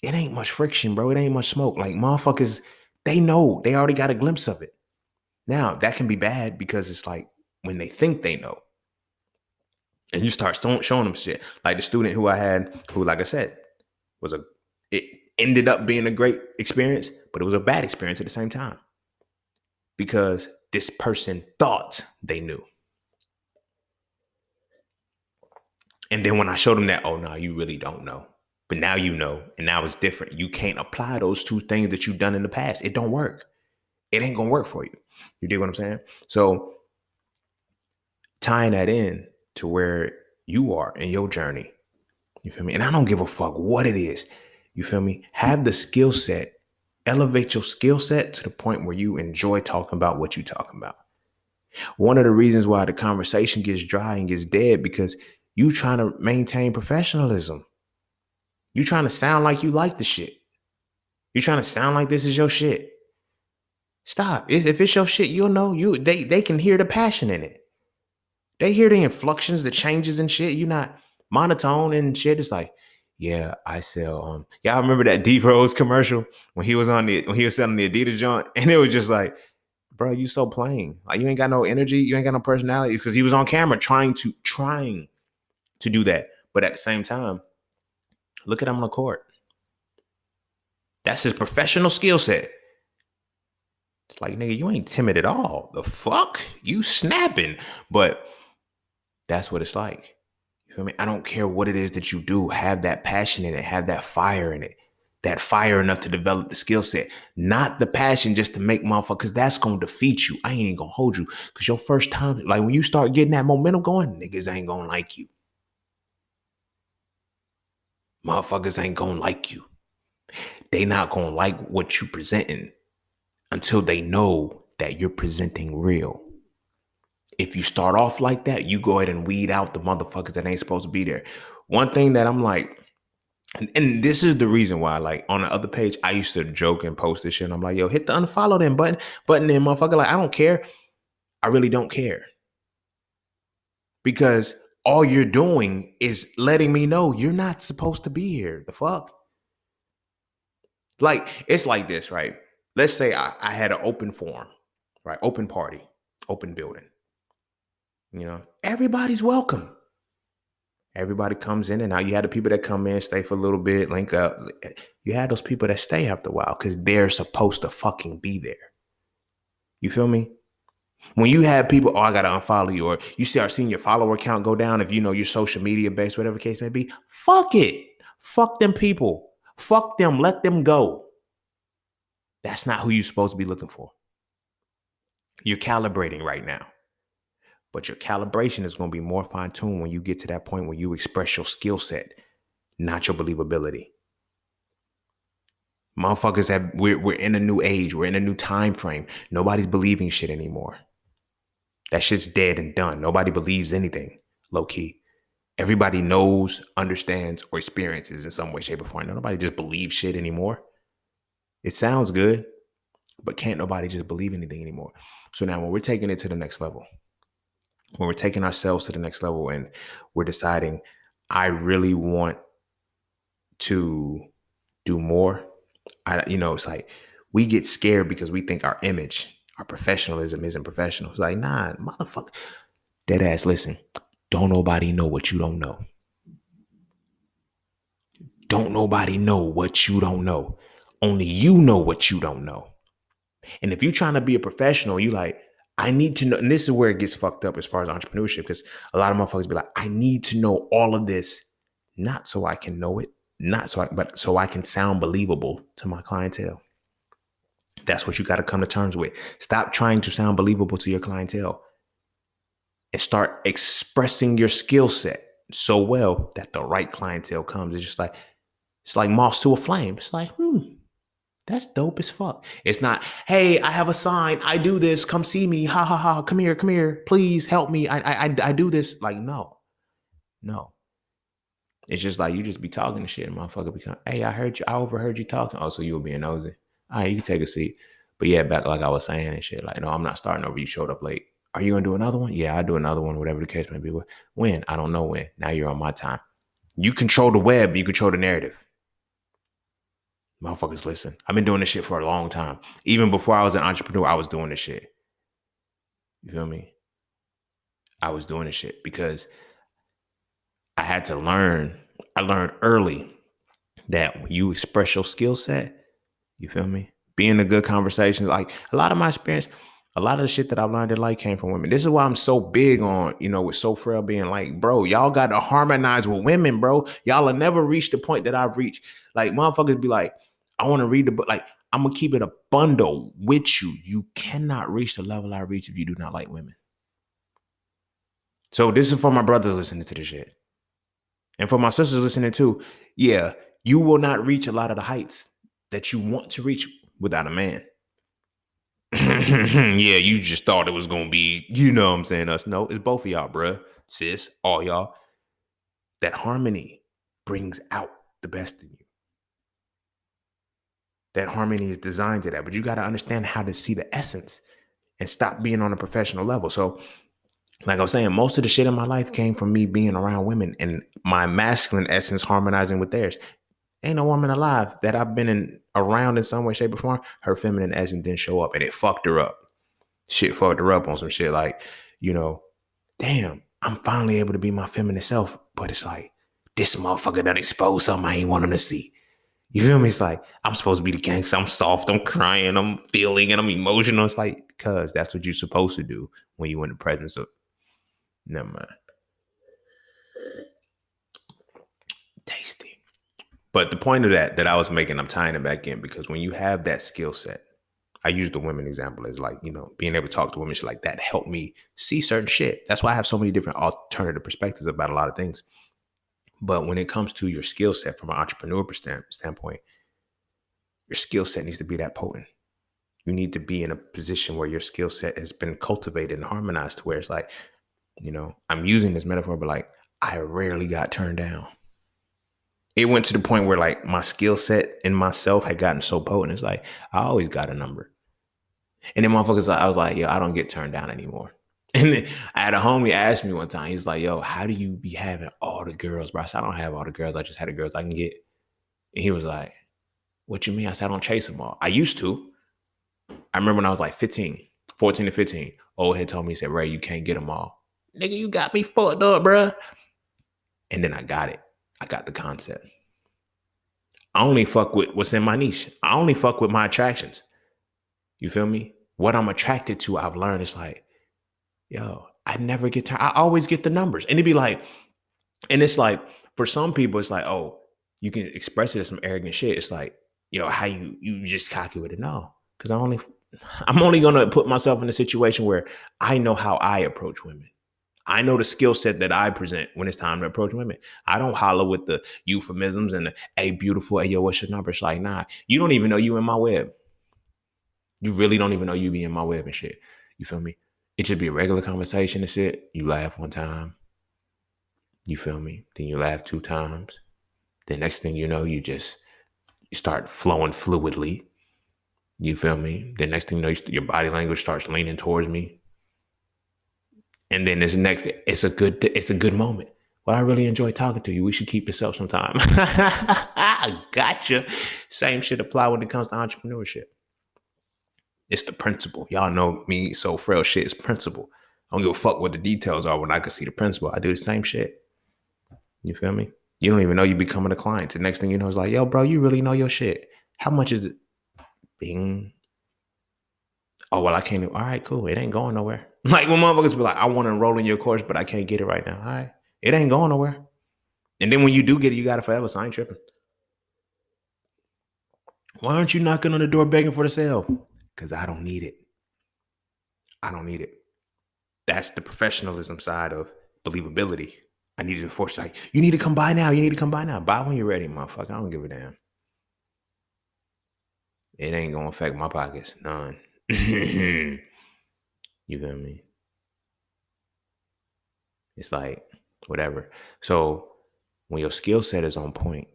it ain't much friction, bro. It ain't much smoke. Like motherfuckers, they know, they already got a glimpse of it. Now that can be bad because it's like when they think they know and you start showing them shit. Like the student who I had, who, like I said, it ended up being a great experience, but it was a bad experience at the same time because this person thought they knew. And then when I showed them that, oh no, you really don't know. But now you know, and now it's different. You can't apply those 2 things that you've done in the past. It don't work. It ain't gonna work for you. You dig what I'm saying? So tying that in to where you are in your journey, you feel me? And I don't give a fuck what it is. You feel me? Have the skill set, elevate your skill set to the point where you enjoy talking about what you're talking about. One of the reasons why the conversation gets dry and gets dead because you trying to maintain professionalism. You trying to sound like you like the shit. You trying to sound like this is your shit. Stop. If it's your shit, you'll know. They can hear the passion in it. They hear the inflections, the changes and shit. You're not monotone and shit. It's like, yeah, I sell. Y'all remember that D Rose commercial when he was selling the Adidas joint, and it was just like, bro, you so plain. Like you ain't got no energy. You ain't got no personality. It's because he was on camera trying to do that, but at the same time, look at him on the court. That's his professional skill set. It's like, nigga, you ain't timid at all. The fuck? You snapping. But that's what it's like. You feel me? I don't care what it is that you do. Have that passion in it. Have that fire in it. That fire enough to develop the skill set. Not the passion just to make motherfuckers, because that's going to defeat you. I ain't even going to hold you. Because your first time, like when you start getting that momentum going, niggas ain't going to like you. Motherfuckers ain't going to like you. They not going to like what you presenting until they know that you're presenting real. If you start off like that, you go ahead and weed out the motherfuckers that ain't supposed to be there. One thing that I'm like, and this is the reason why, like on the other page, I used to joke and post this shit. And I'm like, yo, hit the unfollow them button then, motherfucker. Like, I don't care. I really don't care. Because all you're doing is letting me know you're not supposed to be here. The fuck? Like, it's like this, right? Let's say I had an open forum, right? Open party, open building. You know, everybody's welcome. Everybody comes in and out. You had the people that come in, stay for a little bit, link up. You had those people that stay after a while because they're supposed to fucking be there. You feel me? When you have people, oh, I got to unfollow you, or you start seeing your follower count go down, if you know you're social media based, whatever the case may be, fuck it. Fuck them people. Fuck them. Let them go. That's not who you're supposed to be looking for. You're calibrating right now. But your calibration is going to be more fine-tuned when you get to that point where you express your skill set, not your believability. Motherfuckers we're in a new age. We're in a new time frame. Nobody's believing shit anymore. That shit's dead and done. Nobody believes anything, low key. Everybody knows, understands, or experiences in some way, shape, or form. Nobody just believes shit anymore. It sounds good, but can't nobody just believe anything anymore. So now when we're taking it to the next level, when we're taking ourselves to the next level and we're deciding, I really want to do more. It's like we get scared because we think our image, our professionalism isn't professional. It's like, nah, motherfucker. Dead ass, listen, don't nobody know what you don't know. Don't nobody know what you don't know. Only you know what you don't know. And if you're trying to be a professional, you like, I need to know, and this is where it gets fucked up as far as entrepreneurship, because a lot of motherfuckers be like, I need to know all of this, not so I can know it, but so I can sound believable to my clientele. That's what you got to come to terms with. Stop trying to sound believable to your clientele and start expressing your skill set so well that the right clientele comes. It's like moths to a flame. It's like, that's dope as fuck. It's not, hey, I have a sign. I do this. Come see me. Ha ha ha. Come here. Please help me. I do this. Like, no. It's just like you just be talking to shit and motherfucker become, hey, I overheard you talking. Oh, so you were being nosy. All right, you can take a seat. But yeah, back like I was saying and shit. Like, no, I'm not starting over. You showed up late. Are you gonna do another one? Yeah, I do another one, whatever the case may be. When? I don't know when. Now you're on my time. You control the web, you control the narrative. Motherfuckers, listen. I've been doing this shit for a long time. Even before I was an entrepreneur, I was doing this shit. You feel me? I was doing this shit because I had to learn. I learned early that when you express your skill set, you feel me? Being a good conversation, like a lot of my experience, a lot of the shit that I've learned in life came from women. This is why I'm so big on, with So Frail being like, bro, y'all got to harmonize with women, bro. Y'all will never reach the point that I've reached. Like motherfuckers be like, I want to read the book. Like I'm going to keep it a bundle with you. You cannot reach the level I reach if you do not like women. So this is for my brothers listening to this shit. And for my sisters listening too. Yeah, you will not reach a lot of the heights that you want to reach without a man. Yeah, you just thought it was going to be, you know what I'm saying, us. No, it's both of y'all, bruh, sis, all y'all. That harmony brings out the best in you. That harmony is designed to that, but you got to understand how to see the essence and stop being on a professional level. So like I was saying, most of the shit in my life came from me being around women and my masculine essence harmonizing with theirs. Ain't no woman alive that I've been around in some way, shape, or form. Her feminine essence didn't show up and it fucked her up. Shit fucked her up on some shit like, damn, I'm finally able to be my feminine self. But it's like, this motherfucker done exposed something I ain't want him to see. You feel me? It's like, I'm supposed to be the gangster. I'm soft. I'm crying. I'm feeling and I'm emotional. It's like, cuz that's what you're supposed to do when you're in the presence of. Never mind. Tasty. But the point of that I was making, I'm tying it back in because when you have that skill set, I use the women example as like, being able to talk to women, shit like that helped me see certain shit. That's why I have so many different alternative perspectives about a lot of things. But when it comes to your skill set from an entrepreneur standpoint, your skill set needs to be that potent. You need to be in a position where your skill set has been cultivated and harmonized to where it's like, I'm using this metaphor, but like I rarely got turned down. It went to the point where like my skill set in myself had gotten so potent. It's like, I always got a number. And then motherfuckers, I was like, yo, I don't get turned down anymore. And then I had a homie ask me one time, he was like, yo, how do you be having all the girls, bro? I said, I don't have all the girls. I just had the girls I can get. And he was like, what you mean? I said, I don't chase them all. I used to. I remember when I was like 14 to 15, old head told me, he said, Ray, you can't get them all. Nigga, you got me fucked up, bro. And then I got it. I got the concept. I only fuck with what's in my niche. I only fuck with my attractions. You feel me? What I'm attracted to, I've learned is like, Yo, I never get tired. I always get the numbers. And it'd be like, and it's like, for some people, it's like, oh, you can express it as some arrogant shit. It's like, how you just cocky with it. No, because I'm only gonna put myself in a situation where I know how I approach women. I know the skill set that I present when it's time to approach women. I don't holler with the euphemisms and the, hey, beautiful, hey, yo, what's your number? It's like, nah, you don't even know you in my web. You really don't even know you be in my web and shit. You feel me? It should be a regular conversation and shit. You laugh one time. You feel me? Then you laugh 2 times. The next thing you know, you start flowing fluidly. You feel me? The next thing you know, your body language starts leaning towards me. And then it's a good moment. Well, I really enjoy talking to you. We should keep this up sometime. I gotcha. Same shit apply when it comes to entrepreneurship. It's the principle. Y'all know me, so frail shit is principle. I don't give a fuck what the details are when I can see the principle. I do the same shit. You feel me? You don't even know you becoming a client. The next thing you know is like, yo, bro, you really know your shit. How much is it? Bing. Oh, well, I can't. All right, cool. It ain't going nowhere. Like when motherfuckers be like, I want to enroll in your course, but I can't get it right now. All right. It ain't going nowhere. And then when you do get it, you got it forever. So I ain't tripping. Why aren't you knocking on the door begging for the sale? Because I don't need it. I don't need it. That's the professionalism side of believability. I need to force like, you need to come buy now. You need to come buy now. Buy when you're ready, motherfucker. I don't give a damn. It ain't gonna affect my pockets. None. You feel me? It's like whatever. So when your skill set is on point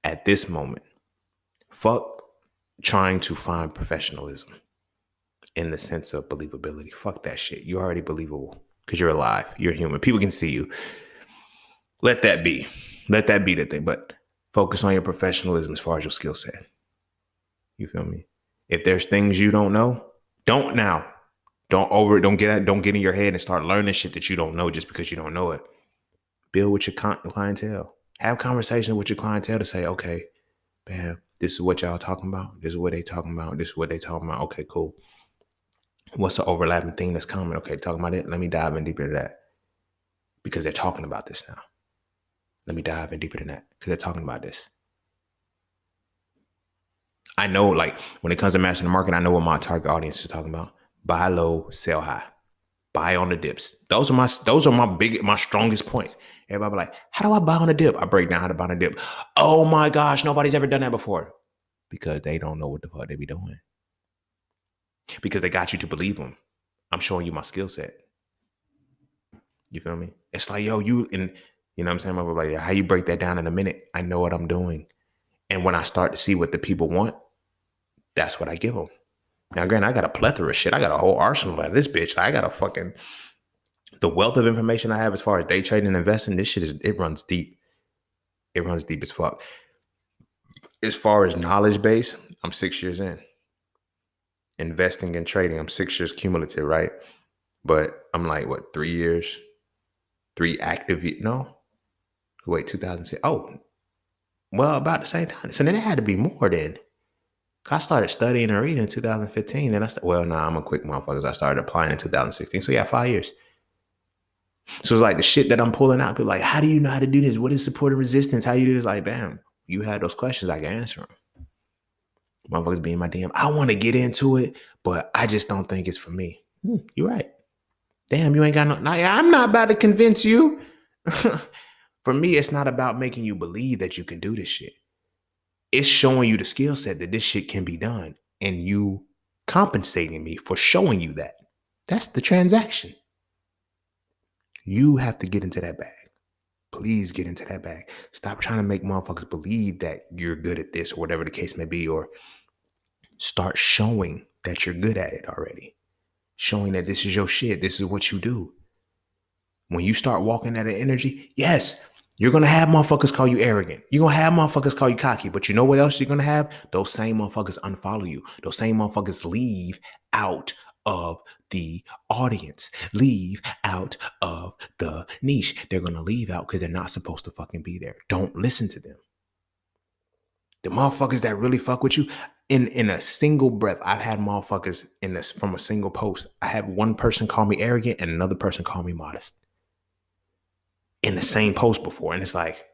at this moment, fuck trying to find professionalism in the sense of believability. Fuck that shit. You're already believable because you're alive. You're human. People can see you. Let that be. Let that be the thing. But focus on your professionalism as far as your skill set. You feel me? If there's things you don't know, don't now. Don't get in your head and start learning shit that you don't know just because you don't know it. Build with your clientele. Have conversations with your clientele to say, okay, man, this is what y'all talking about. This is what they talking about. This is what they talking about. Okay, cool. What's the overlapping thing that's common? Okay, talking about it. Let me dive in deeper to that because they're talking about this now. Let me dive in deeper than that because they're talking about this. I know, like, when it comes to mastering the market, I know what my target audience is talking about. Buy low, sell high. Buy on the dips. Those are my strongest points. Everybody be like, how do I buy on a dip? I break down how to buy on a dip. Oh my gosh, nobody's ever done that before. Because they don't know what the fuck they be doing. Because they got you to believe them. I'm showing you my skill set. You feel me? It's like, yo, you know what I'm saying? I'm like, how you break that down in a minute? I know what I'm doing. And when I start to see what the people want, that's what I give them. Now, granted, I got a plethora of shit. I got a whole arsenal of this bitch. I got the wealth of information I have as far as day trading and investing. This shit it runs deep. It runs deep as fuck. As far as knowledge base, I'm 6 years in. Investing and trading, I'm 6 years cumulative, right? But I'm like, what, 3 years? 3 active, no? Wait, 2006. Oh, well, about the same time. So then it had to be more then. I started studying and reading in 2015. Then I'm a quick motherfucker. I started applying in 2016. So yeah, 5 years. So it's like the shit that I'm pulling out. People like, how do you know how to do this? What is support and resistance? How you do this? Like, damn, you had those questions. I can answer them. Motherfuckers be in my DM. I want to get into it, but I just don't think it's for me. You're right. Damn, you ain't got no. I'm not about to convince you. For me, it's not about making you believe that you can do this shit. It's showing you the skill set that this shit can be done and you compensating me for showing you that. That's the transaction. You have to get into that bag. Please get into that bag. Stop trying to make motherfuckers believe that you're good at this or whatever the case may be, or start showing that you're good at it already. Showing that this is your shit. This is what you do. When you start walking at an energy, yes, you're going to have motherfuckers call you arrogant. You're going to have motherfuckers call you cocky. But you know what else you're going to have? Those same motherfuckers unfollow you. Those same motherfuckers leave out of the audience. Leave out of the niche. They're going to leave out because they're not supposed to fucking be there. Don't listen to them. The motherfuckers that really fuck with you, in a single breath, I've had motherfuckers in this from a single post. I had one person call me arrogant and another person call me modest in the same post before. And it's like,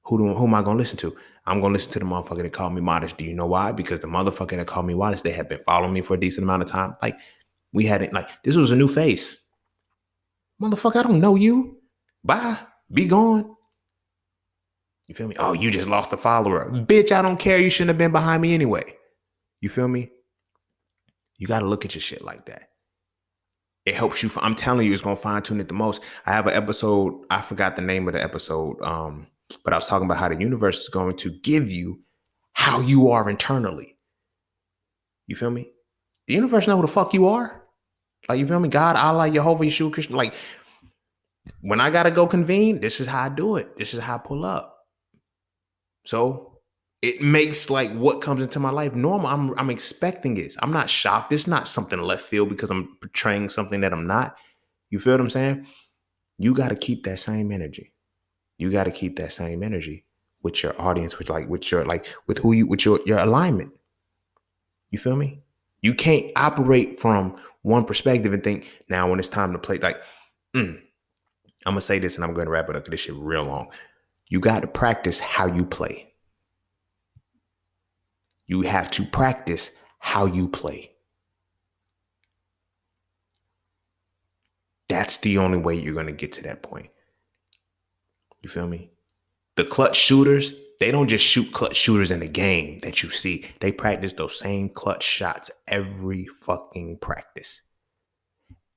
who am I gonna listen to? I'm gonna listen to the motherfucker that called me modest. Do you know why? Because the motherfucker that called me modest, they had been following me for a decent amount of time. Like, we hadn't, like, this was a new face. Motherfucker, I don't know you. Bye. Be gone. You feel me? Oh, you just lost a follower. Bitch, I don't care. You shouldn't have been behind me anyway. You feel me? You got to look at your shit like that. It helps you. I'm telling you, it's going to fine tune it the most. I have an episode. I forgot the name of the episode. But I was talking about how the universe is going to give you how you are internally. You feel me? The universe know who the fuck you are. Like, you feel me? God, Allah, Jehovah, Yeshua, Christian. Like, when I got to go convene, this is how I do it. This is how I pull up. So it makes like what comes into my life normal. I'm expecting it. I'm not shocked. It's not something left field because I'm portraying something that I'm not. You feel what I'm saying? You got to keep that same energy. You got to keep that same energy with your audience, with your alignment. You feel me? You can't operate from one perspective and think, now when it's time to play, like, I'm going to say this and I'm going to wrap it up because this shit real long. You got to practice how you play. You have to practice how you play. That's the only way you're going to get to that point. You feel me? The clutch shooters, they don't just shoot clutch shooters in the game that you see. They practice those same clutch shots every fucking practice.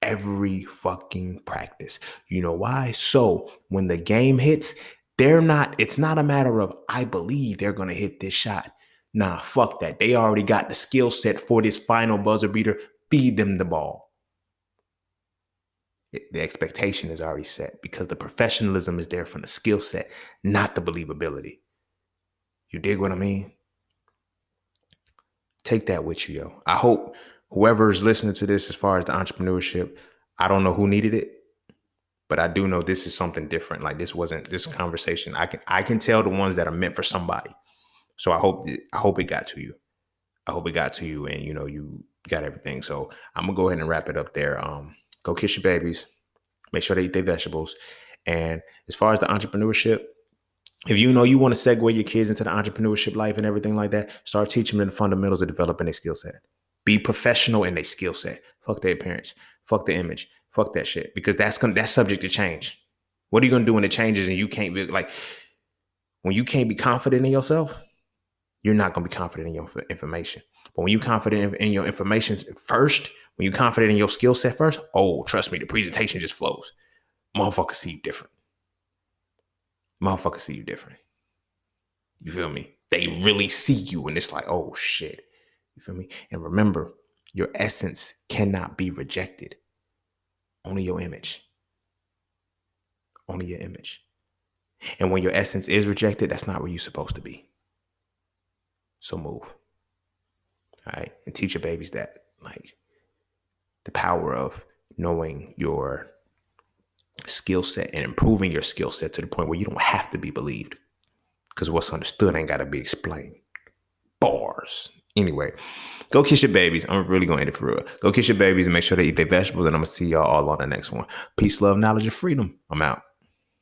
Every fucking practice. You know why? So when the game hits, it's not a matter of, I believe they're going to hit this shot. Nah, fuck that. They already got the skill set for this final buzzer beater. Feed them the ball. The expectation is already set because the professionalism is there from the skill set, not the believability. You dig what I mean? Take that with you, yo. I hope whoever's listening to this, as far as the entrepreneurship, I don't know who needed it, but I do know this is something different. Like, this wasn't this conversation. I can tell the ones that are meant for somebody. So I hope it got to you. I hope it got to you, and you got everything. So I'm gonna go ahead and wrap it up there. Go kiss your babies. Make sure they eat their vegetables. And as far as the entrepreneurship, if you want to segue your kids into the entrepreneurship life and everything like that, start teaching them the fundamentals of developing their skill set. Be professional in their skill set. Fuck their appearance. Fuck the image. Fuck that shit. Because that's subject to change. What are you gonna do when it changes and you can't be like, when you can't be confident in yourself? You're not going to be confident in your information. But when you're confident in your information first, when you're confident in your skill set first, oh, trust me, the presentation just flows. Motherfuckers see you different. Motherfuckers see you different. You feel me? They really see you and it's like, oh, shit. You feel me? And remember, your essence cannot be rejected. Only your image. Only your image. And when your essence is rejected, that's not where you're supposed to be. So move. All right. And teach your babies that, like, the power of knowing your skill set and improving your skill set to the point where you don't have to be believed. Because what's understood ain't got to be explained. Bars. Anyway, go kiss your babies. I'm really going to end it for real. Go kiss your babies and make sure they eat their vegetables. And I'm going to see y'all all on the next one. Peace, love, knowledge, and freedom. I'm out.